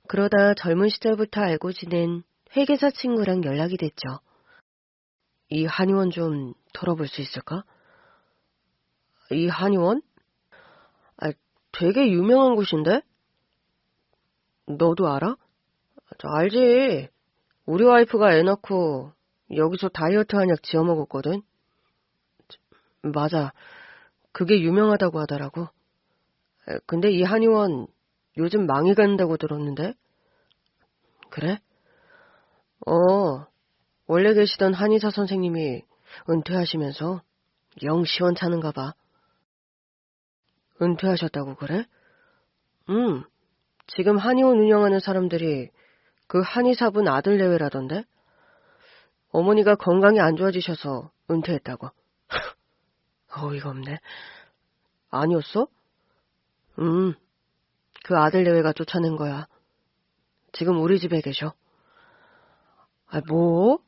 그러다 젊은 시절부터 알고 지낸 회계사 친구랑 연락이 됐죠. 이 한의원 좀 털어볼 수 있을까? 이 한의원? 되게 유명한 곳인데? 너도 알아? 알지. 우리 와이프가 애 낳고 여기서 다이어트 한약 지어 먹었거든. 맞아. 그게 유명하다고 하더라고. 근데 이 한의원 요즘 망해간다고 들었는데? 그래? 원래 계시던 한의사 선생님이 은퇴하시면서 영 시원찮은가 봐. 은퇴하셨다고 그래? 지금 한의원 운영하는 사람들이 그 한의사분 아들 내외라던데? 어머니가 건강이 안 좋아지셔서 은퇴했다고. 어이가 없네. 아니었어? 그 아들 내외가 쫓아낸 거야. 지금 우리 집에 계셔. 뭐?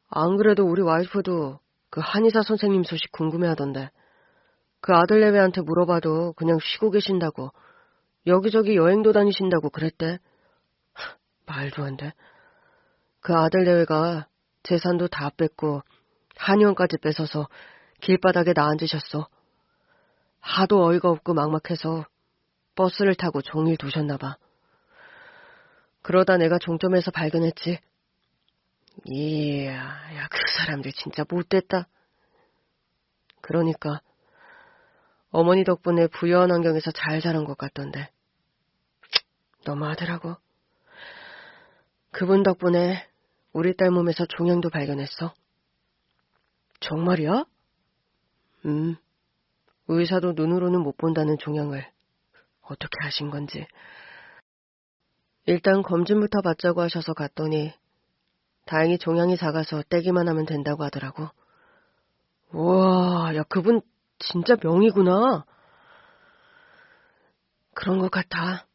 안 그래도 우리 와이프도 그 한의사 선생님 소식 궁금해하던데. 그 아들 내외한테 물어봐도 그냥 쉬고 계신다고. 여기저기 여행도 다니신다고 그랬대. 말도 안 돼. 그 아들 내외가 재산도 다 뺏고 한의원까지 뺏어서 길바닥에 나앉으셨어. 하도 어이가 없고 막막해서 버스를 타고 종일 두셨나 봐. 그러다 내가 종점에서 발견했지. 이야, 야, 그 사람들 진짜 못됐다. 그러니까 어머니 덕분에 부유한 환경에서 잘 자란 것 같던데. 너무하더라고. 그분 덕분에 우리 딸 몸에서 종양도 발견했어. 정말이야? 의사도 눈으로는 못 본다는 종양을 어떻게 아신 건지. 일단 검진부터 받자고 하셔서 갔더니 다행히 종양이 작아서 떼기만 하면 된다고 하더라고. 우와, 야, 그분 진짜 명이구나. 그런 것 같아.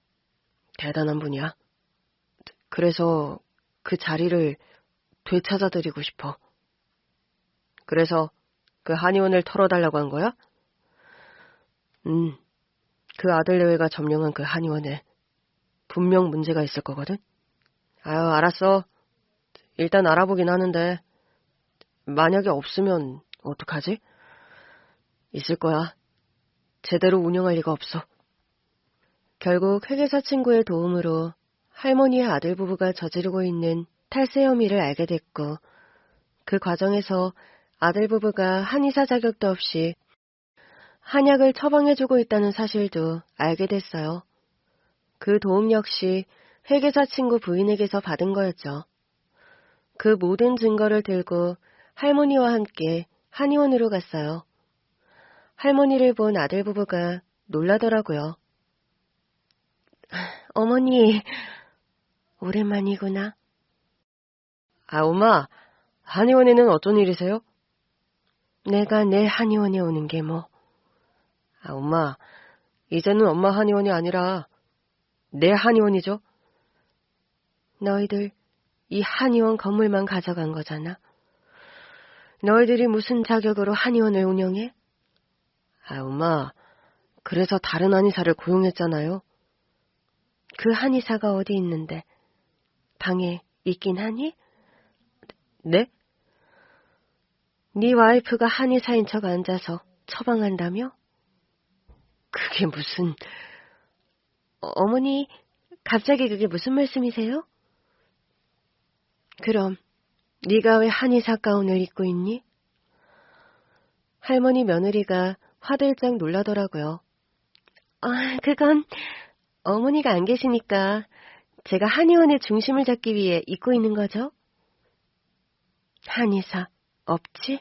대단한 분이야. 그래서 그 자리를 되찾아드리고 싶어. 그래서 그 한의원을 털어달라고 한 거야? 그 아들 내외가 점령한 그 한의원에 분명 문제가 있을 거거든? 아유, 알았어. 일단 알아보긴 하는데 만약에 없으면 어떡하지? 있을 거야. 제대로 운영할 리가 없어. 결국 회계사 친구의 도움으로 할머니의 아들 부부가 저지르고 있는 탈세 혐의를 알게 됐고, 그 과정에서 아들 부부가 한의사 자격도 없이 한약을 처방해주고 있다는 사실도 알게 됐어요. 그 도움 역시 회계사 친구 부인에게서 받은 거였죠. 그 모든 증거를 들고 할머니와 함께 한의원으로 갔어요. 할머니를 본 아들 부부가 놀라더라고요. 어머니, 오랜만이구나. 엄마, 한의원에는 어쩐 일이세요? 내가 내 한의원에 오는 게 뭐. 엄마, 이제는 엄마 한의원이 아니라 내 한의원이죠? 너희들 이 한의원 건물만 가져간 거잖아. 너희들이 무슨 자격으로 한의원을 운영해? 엄마, 그래서 다른 한의사를 고용했잖아요. 그 한의사가 어디 있는데? 방에 있긴 하니? 네? 네 와이프가 한의사인 척 앉아서 처방한다며? 그게 무슨... 어머니, 갑자기 그게 무슨 말씀이세요? 그럼 네가 왜 한의사 가운을 입고 있니? 할머니 며느리가 화들짝 놀라더라고요. 그건 어머니가 안 계시니까 제가 한의원의 중심을 잡기 위해 입고 있는 거죠? 한의사 없지?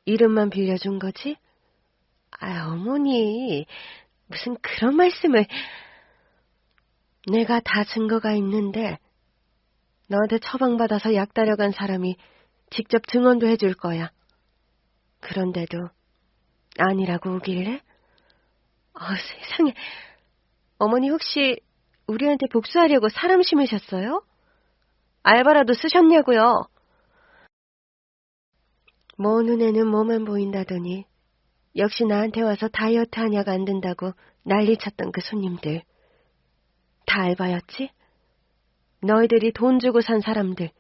이름만 빌려준 거지? 어머니, 무슨 그런 말씀을... 내가 다 증거가 있는데 너한테 처방받아서 약 따려간 사람이 직접 증언도 해줄 거야. 그런데도 아니라고 우길래? 세상에. 어머니 혹시 우리한테 복수하려고 사람 심으셨어요? 알바라도 쓰셨냐고요? 뭐 눈에는 뭐만 보인다더니 역시 나한테 와서 다이어트 한약 안 된다고 난리쳤던 그 손님들. 다 알바였지? 너희들이 돈 주고 산 사람들.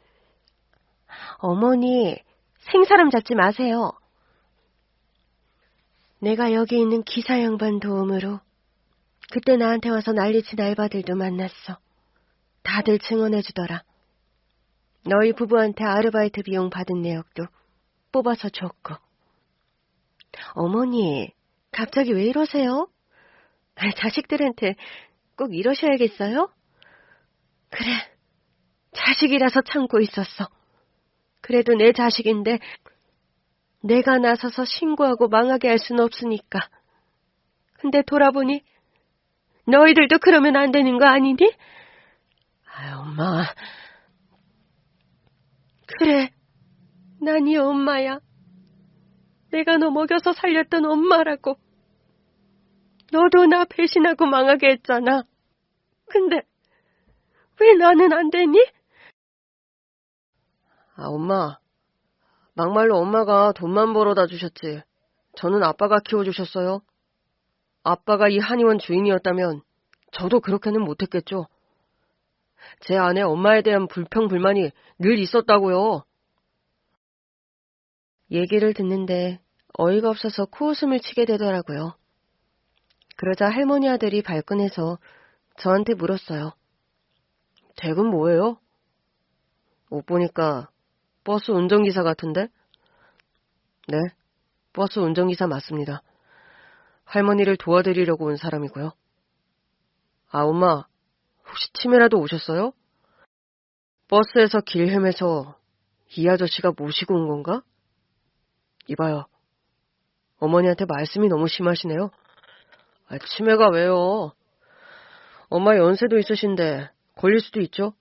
어머니, 생사람 잡지 마세요. 내가 여기 있는 기사 양반 도움으로 그때 나한테 와서 난리친 알바들도 만났어. 다들 증언해주더라. 너희 부부한테 아르바이트 비용 받은 내역도 뽑아서 줬고. 어머니, 갑자기 왜 이러세요? 자식들한테 꼭 이러셔야겠어요? 그래, 자식이라서 참고 있었어. 그래도 내 자식인데 내가 나서서 신고하고 망하게 할 수는 없으니까. 근데 돌아보니 너희들도 그러면 안 되는 거 아니니? 아유, 엄마. 그래, 난 이 엄마야. 내가 너 먹여서 살렸던 엄마라고. 너도 나 배신하고 망하게 했잖아. 근데 왜 나는 안 되니? 아, 엄마. 막말로 엄마가 돈만 벌어다 주셨지. 저는 아빠가 키워주셨어요. 아빠가 이 한의원 주인이었다면 저도 그렇게는 못했겠죠. 제 안에 엄마에 대한 불평불만이 늘 있었다고요. 얘기를 듣는데 어이가 없어서 코웃음을 치게 되더라고요. 그러자 할머니 아들이 발끈해서 저한테 물었어요. 댁은 뭐예요? 옷 보니까 버스 운전기사 같은데? 네, 버스 운전기사 맞습니다. 할머니를 도와드리려고 온 사람이고요. 아, 엄마, 혹시 치매라도 오셨어요? 버스에서 길 헤매서 이 아저씨가 모시고 온 건가? 이봐요. 어머니한테 말씀이 너무 심하시네요. 아, 치매가 왜요? 엄마 연세도 있으신데 걸릴 수도 있죠?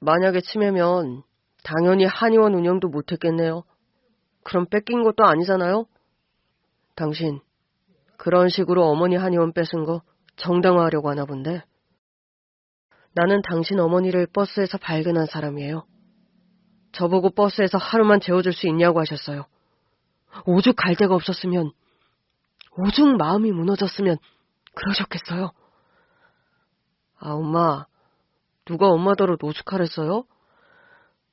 만약에 치매면 당연히 한의원 운영도 못했겠네요. 그럼 뺏긴 것도 아니잖아요? 당신 그런 식으로 어머니 한의원 뺏은 거 정당화하려고 하나 본데. 나는 당신 어머니를 버스에서 발견한 사람이에요. 저보고 버스에서 하루만 재워줄 수 있냐고 하셨어요. 오죽 갈 데가 없었으면, 오죽 마음이 무너졌으면 그러셨겠어요. 아, 엄마, 누가 엄마더러 노숙하랬어요?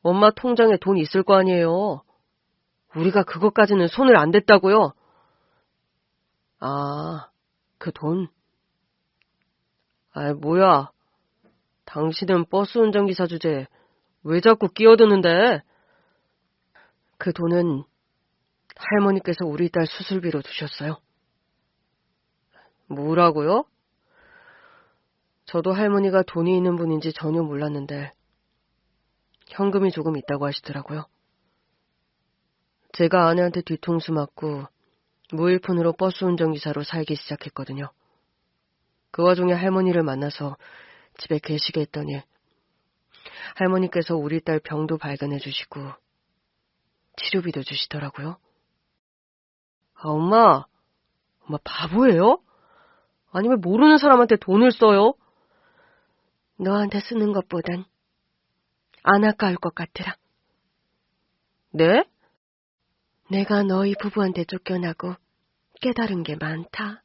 엄마 통장에 돈 있을 거 아니에요. 우리가 그것까지는 손을 안 댔다고요. 아, 그 돈? 아, 뭐야. 당신은 버스 운전기사 주제에 왜 자꾸 끼어드는데? 그 돈은 할머니께서 우리 딸 수술비로 두셨어요. 뭐라고요? 저도 할머니가 돈이 있는 분인지 전혀 몰랐는데 현금이 조금 있다고 하시더라고요. 제가 아내한테 뒤통수 맞고 무일푼으로 버스 운전기사로 살기 시작했거든요. 그 와중에 할머니를 만나서 집에 계시게 했더니 할머니께서 우리 딸 병도 발견해 주시고 치료비도 주시더라고요. 아, 엄마 바보예요? 아니 왜 모르는 사람한테 돈을 써요? 너한테 쓰는 것보단 안 아까울 것 같더라. 네? 내가 너희 부부한테 쫓겨나고 깨달은 게 많다.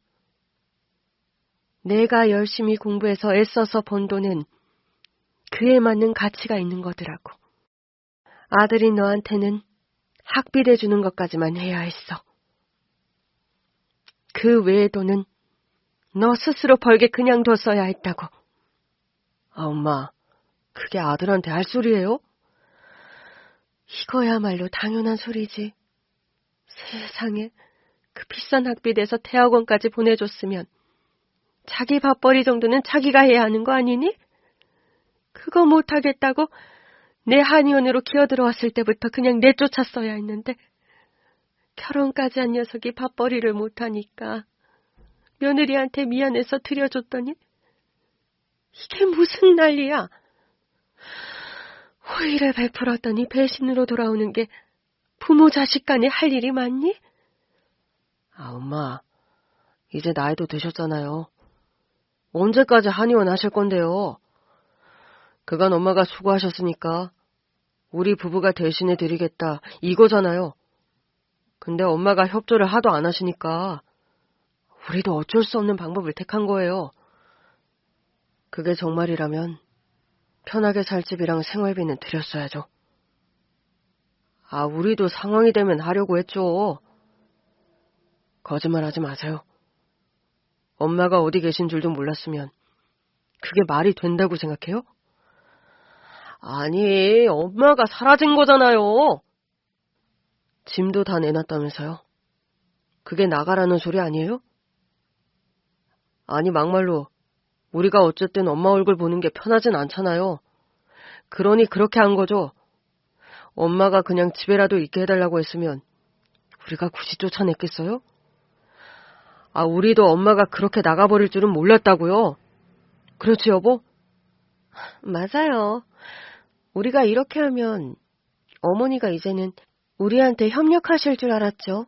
내가 열심히 공부해서 애써서 번 돈은 그에 맞는 가치가 있는 거더라고. 아들이 너한테는 학비 대주는 것까지만 해야 했어. 그 외의 돈은 너 스스로 벌게 그냥 뒀어야 했다고. 아, 엄마, 그게 아들한테 할 소리예요? 이거야말로 당연한 소리지. 세상에, 그 비싼 학비 내서 대학원까지 보내줬으면 자기 밥벌이 정도는 자기가 해야 하는 거 아니니? 그거 못하겠다고 내 한의원으로 기어들어왔을 때부터 그냥 내쫓았어야 했는데 결혼까지 한 녀석이 밥벌이를 못하니까 며느리한테 미안해서 들여줬더니 이게 무슨 난리야. 호의를 베풀었더니 배신으로 돌아오는 게 부모 자식 간에 할 일이 맞니? 아, 엄마, 이제 나이도 드셨잖아요. 언제까지 한의원 하실 건데요? 그간 엄마가 수고하셨으니까 우리 부부가 대신해 드리겠다 이거잖아요. 근데 엄마가 협조를 하도 안 하시니까 우리도 어쩔 수 없는 방법을 택한 거예요. 그게 정말이라면 편하게 살 집이랑 생활비는 드렸어야죠. 아, 우리도 상황이 되면 하려고 했죠. 거짓말하지 마세요. 엄마가 어디 계신 줄도 몰랐으면 그게 말이 된다고 생각해요? 아니, 엄마가 사라진 거잖아요. 짐도 다 내놨다면서요. 그게 나가라는 소리 아니에요? 아니, 막말로 우리가 어쨌든 엄마 얼굴 보는 게 편하진 않잖아요. 그러니 그렇게 한 거죠. 엄마가 그냥 집에라도 있게 해달라고 했으면 우리가 굳이 쫓아냈겠어요? 우리도 엄마가 그렇게 나가버릴 줄은 몰랐다고요. 그렇지, 여보? 맞아요. 우리가 이렇게 하면 어머니가 이제는 우리한테 협력하실 줄 알았죠.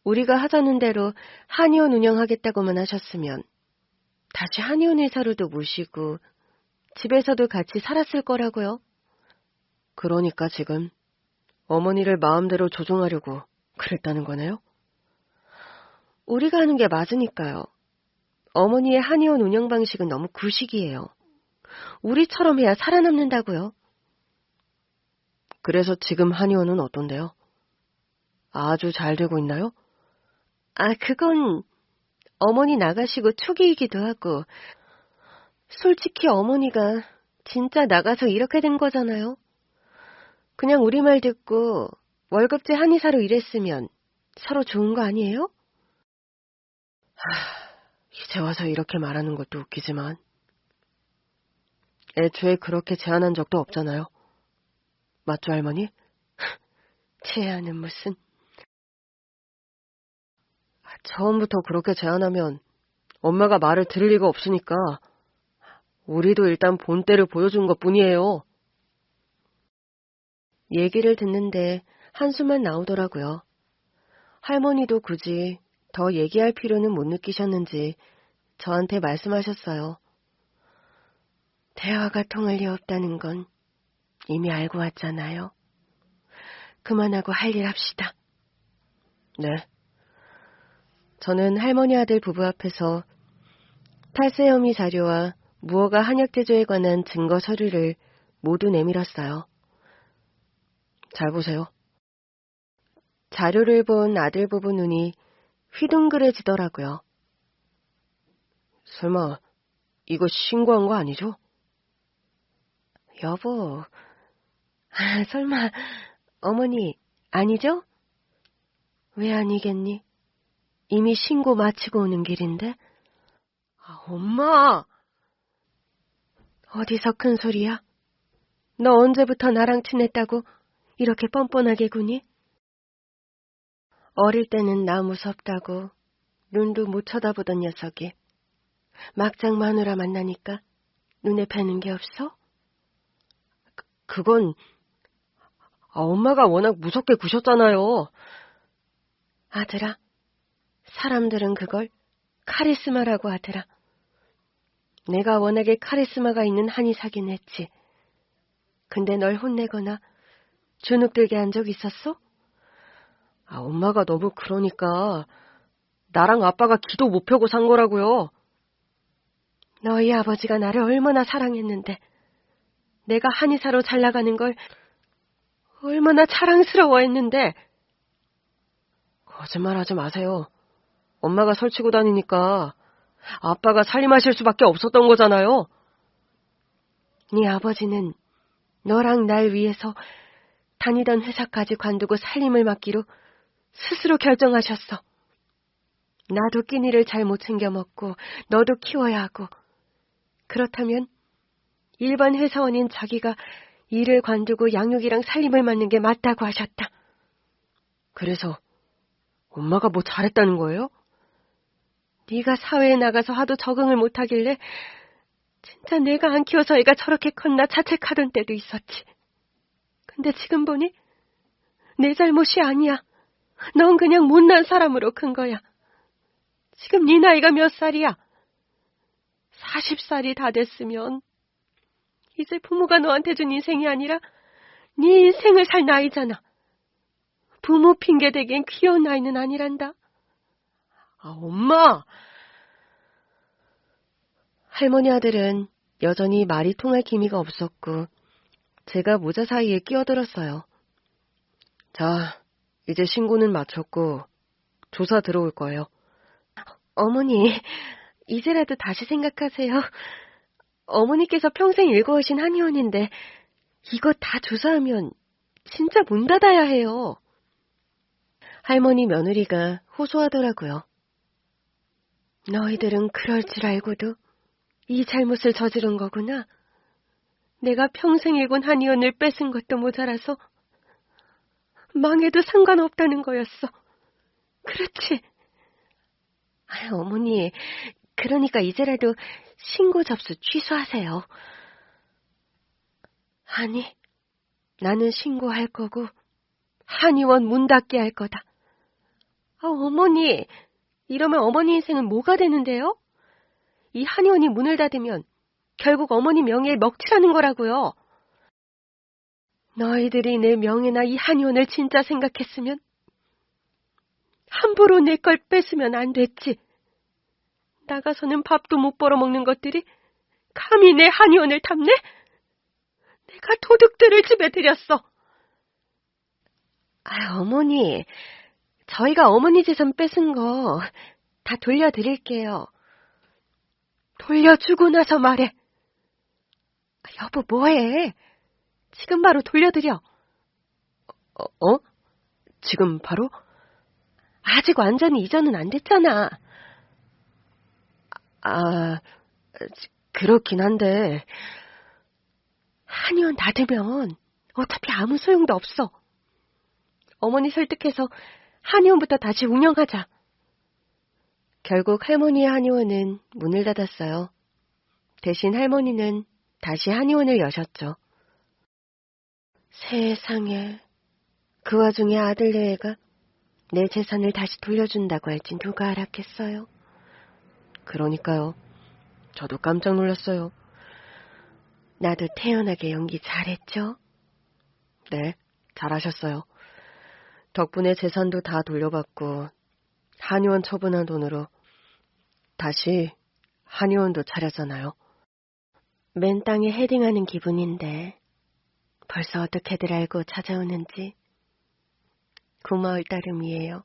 우리가 하자는 대로 한의원 운영하겠다고만 하셨으면 다시 한의원 회사로도 모시고 집에서도 같이 살았을 거라고요. 그러니까 지금 어머니를 마음대로 조종하려고 그랬다는 거네요? 우리가 하는 게 맞으니까요. 어머니의 한의원 운영 방식은 너무 구식이에요. 우리처럼 해야 살아남는다고요. 그래서 지금 한의원은 어떤데요? 아주 잘 되고 있나요? 그건 어머니 나가시고 초기이기도 하고, 솔직히 어머니가 진짜 나가서 이렇게 된 거잖아요. 그냥 우리 말 듣고 월급제 한의사로 일했으면 서로 좋은 거 아니에요? 이제 와서 이렇게 말하는 것도 웃기지만 애초에 그렇게 제안한 적도 없잖아요. 맞죠, 할머니? 제안은 무슨... 처음부터 그렇게 제안하면 엄마가 말을 들을 리가 없으니까 우리도 일단 본때를 보여준 것뿐이에요. 얘기를 듣는데 한숨만 나오더라고요. 할머니도 굳이 더 얘기할 필요는 못 느끼셨는지 저한테 말씀하셨어요. 대화가 통할 리 없다는 건 이미 알고 왔잖아요. 그만하고 할 일 합시다. 네. 저는 할머니 아들 부부 앞에서 탈세 혐의 자료와 무허가 한약제조에 관한 증거 서류를 모두 내밀었어요. 잘 보세요. 자료를 본 아들 부부 눈이 휘둥그레지더라고요. 설마 이거 신고한 거 아니죠? 여보, 설마 어머니 아니죠? 왜 아니겠니? 이미 신고 마치고 오는 길인데? 엄마! 어디서 큰 소리야? 너 언제부터 나랑 친했다고 이렇게 뻔뻔하게 구니? 어릴 때는 나 무섭다고 눈도 못 쳐다보던 녀석이 막장 마누라 만나니까 눈에 뵈는 게 없어? 그건 엄마가 워낙 무섭게 구셨잖아요. 아들아, 사람들은 그걸 카리스마라고 하더라. 내가 워낙에 카리스마가 있는 한의사긴 했지. 근데 널 혼내거나 주눅들게 한 적 있었어? 엄마가 너무 그러니까 나랑 아빠가 기도 못 펴고 산 거라고요. 너희 아버지가 나를 얼마나 사랑했는데 내가 한의사로 잘 나가는 걸 얼마나 자랑스러워했는데. 거짓말하지 마세요. 엄마가 설치고 다니니까 아빠가 살림하실 수밖에 없었던 거잖아요. 네 아버지는 너랑 날 위해서 다니던 회사까지 관두고 살림을 맡기로 스스로 결정하셨어. 나도 끼니를 잘 못 챙겨 먹고 너도 키워야 하고, 그렇다면 일반 회사원인 자기가 일을 관두고 양육이랑 살림을 맡는 게 맞다고 하셨다. 그래서 엄마가 뭐 잘했다는 거예요? 네가 사회에 나가서 하도 적응을 못하길래 진짜 내가 안 키워서 애가 저렇게 컸나 자책하던 때도 있었지. 근데 지금 보니 내 잘못이 아니야. 넌 그냥 못난 사람으로 큰 거야. 지금 네 나이가 몇 살이야? 40살이 다 됐으면 이제 부모가 너한테 준 인생이 아니라 네 인생을 살 나이잖아. 부모 핑계 대기엔 귀여운 나이는 아니란다. 엄마! 할머니 아들은 여전히 말이 통할 기미가 없었고 제가 모자 사이에 끼어들었어요. 자, 이제 신고는 마쳤고 조사 들어올 거예요. 어머니, 이제라도 다시 생각하세요. 어머니께서 평생 일궈오신 한의원인데 이거 다 조사하면 진짜 문 닫아야 해요. 할머니 며느리가 호소하더라고요. 너희들은 그럴 줄 알고도 이 잘못을 저지른 거구나. 내가 평생 일군 한의원을 뺏은 것도 모자라서 망해도 상관없다는 거였어. 그렇지. 어머니, 그러니까 이제라도 신고 접수 취소하세요. 아니, 나는 신고할 거고 한의원 문 닫게 할 거다. 어머니, 이러면 어머니 인생은 뭐가 되는데요? 이 한의원이 문을 닫으면 결국 어머니 명예에 먹칠하는 거라고요. 너희들이 내 명예나 이 한의원을 진짜 생각했으면 함부로 내 걸 뺏으면 안 됐지. 나가서는 밥도 못 벌어먹는 것들이 감히 내 한의원을 탐내? 내가 도둑들을 집에 들였어. 어머니, 저희가 어머니 재산 뺏은 거 다 돌려드릴게요. 돌려주고 나서 말해. 여보, 뭐해? 지금 바로 돌려드려. 지금 바로? 아직 완전히 이전은 안 됐잖아. 그렇긴 한데 한의원 닫으면 어차피 아무 소용도 없어. 어머니 설득해서 한의원부터 다시 운영하자. 결국 할머니의 한의원은 문을 닫았어요. 대신 할머니는 다시 한의원을 여셨죠. 세상에, 그 와중에 아들내외가 내 재산을 다시 돌려준다고 할진 누가 알았겠어요. 그러니까요. 저도 깜짝 놀랐어요. 나도 태연하게 연기 잘했죠? 네, 잘하셨어요. 덕분에 재산도 다 돌려받고 한의원 처분한 돈으로 다시 한의원도 차렸잖아요. 맨 땅에 헤딩하는 기분인데 벌써 어떻게들 알고 찾아오는지. 고마울 따름이에요.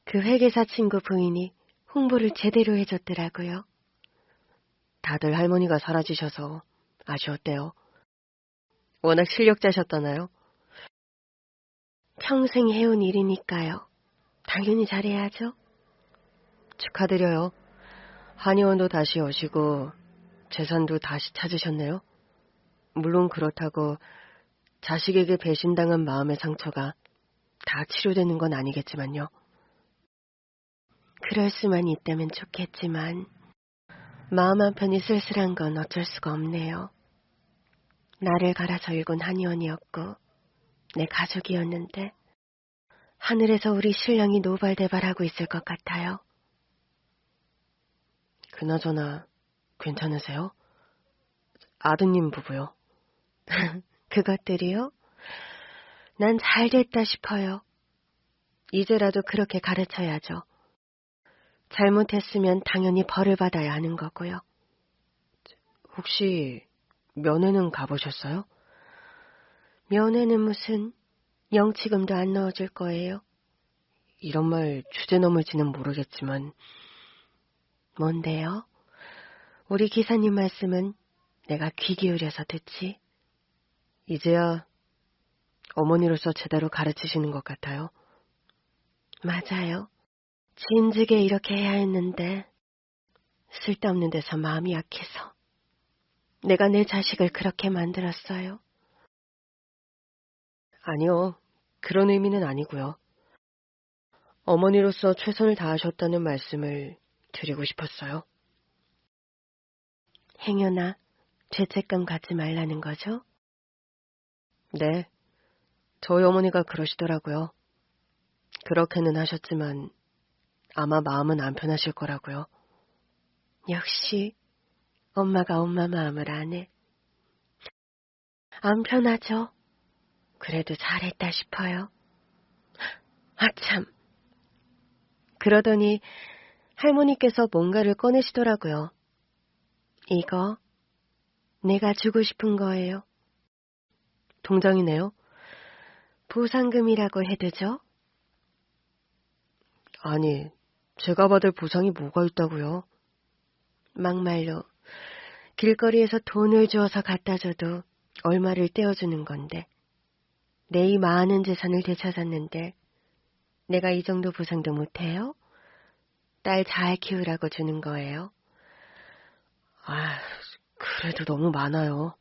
그 회계사 친구 부인이 홍보를 제대로 해줬더라고요. 다들 할머니가 사라지셔서 아쉬웠대요. 워낙 실력자셨잖아요. 평생 해온 일이니까요. 당연히 잘해야죠. 축하드려요. 한의원도 다시 여시고 재산도 다시 찾으셨네요. 물론 그렇다고 자식에게 배신당한 마음의 상처가 다 치료되는 건 아니겠지만요. 그럴 수만 있다면 좋겠지만 마음 한편이 쓸쓸한 건 어쩔 수가 없네요. 나를 갈아서 일군 한의원이었고 내 가족이었는데 하늘에서 우리 신랑이 노발대발하고 있을 것 같아요. 그나저나 괜찮으세요? 아드님 부부요. 그것들이요? 난 잘됐다 싶어요. 이제라도 그렇게 가르쳐야죠. 잘못했으면 당연히 벌을 받아야 하는 거고요. 혹시 면회는 가보셨어요? 면회는 무슨 영치금도 안 넣어줄 거예요. 이런 말 주제 넘을지는 모르겠지만. 뭔데요? 우리 기사님 말씀은 내가 귀 기울여서 듣지. 이제야 어머니로서 제대로 가르치시는 것 같아요. 맞아요. 진즉에 이렇게 해야 했는데 쓸데없는 데서 마음이 약해서 내가 내 자식을 그렇게 만들었어요. 아니요, 그런 의미는 아니고요. 어머니로서 최선을 다하셨다는 말씀을 드리고 싶었어요. 행여나 죄책감 갖지 말라는 거죠? 네, 저희 어머니가 그러시더라고요. 그렇게는 하셨지만 아마 마음은 안 편하실 거라고요. 역시 엄마가 엄마 마음을 아네. 안 편하죠. 그래도 잘했다 싶어요. 아참. 그러더니 할머니께서 뭔가를 꺼내시더라고요. 이거 내가 주고 싶은 거예요. 동장이네요. 보상금이라고 해도죠? 아니, 제가 받을 보상이 뭐가 있다고요? 막말로 길거리에서 돈을 주어서 갖다 줘도 얼마를 떼어주는 건데 내 이 많은 재산을 되찾았는데 내가 이 정도 보상도 못해요? 딸 잘 키우라고 주는 거예요? 그래도 너무 많아요.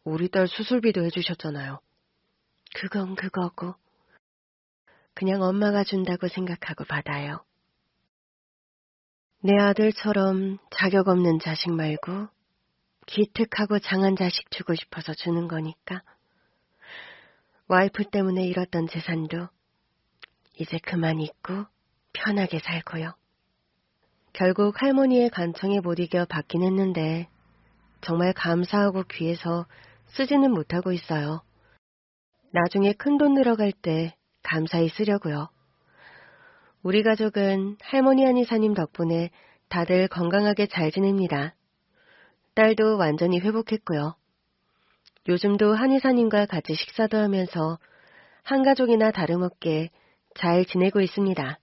우리 딸 수술비도 해주셨잖아요. 그건 그거고. 그냥 엄마가 준다고 생각하고 받아요. 내 아들처럼 자격 없는 자식 말고 기특하고 장한 자식 주고 싶어서 주는 거니까. 와이프 때문에 잃었던 재산도 이제 그만 잊고 편하게 살고요. 결국 할머니의 간청에 못 이겨 받긴 했는데 정말 감사하고 귀해서 쓰지는 못하고 있어요. 나중에 큰돈 늘어갈 때 감사히 쓰려고요. 우리 가족은 할머니 한의사님 덕분에 다들 건강하게 잘 지냅니다. 딸도 완전히 회복했고요. 요즘도 한의사님과 같이 식사도 하면서 한 가족이나 다름없게 잘 지내고 있습니다.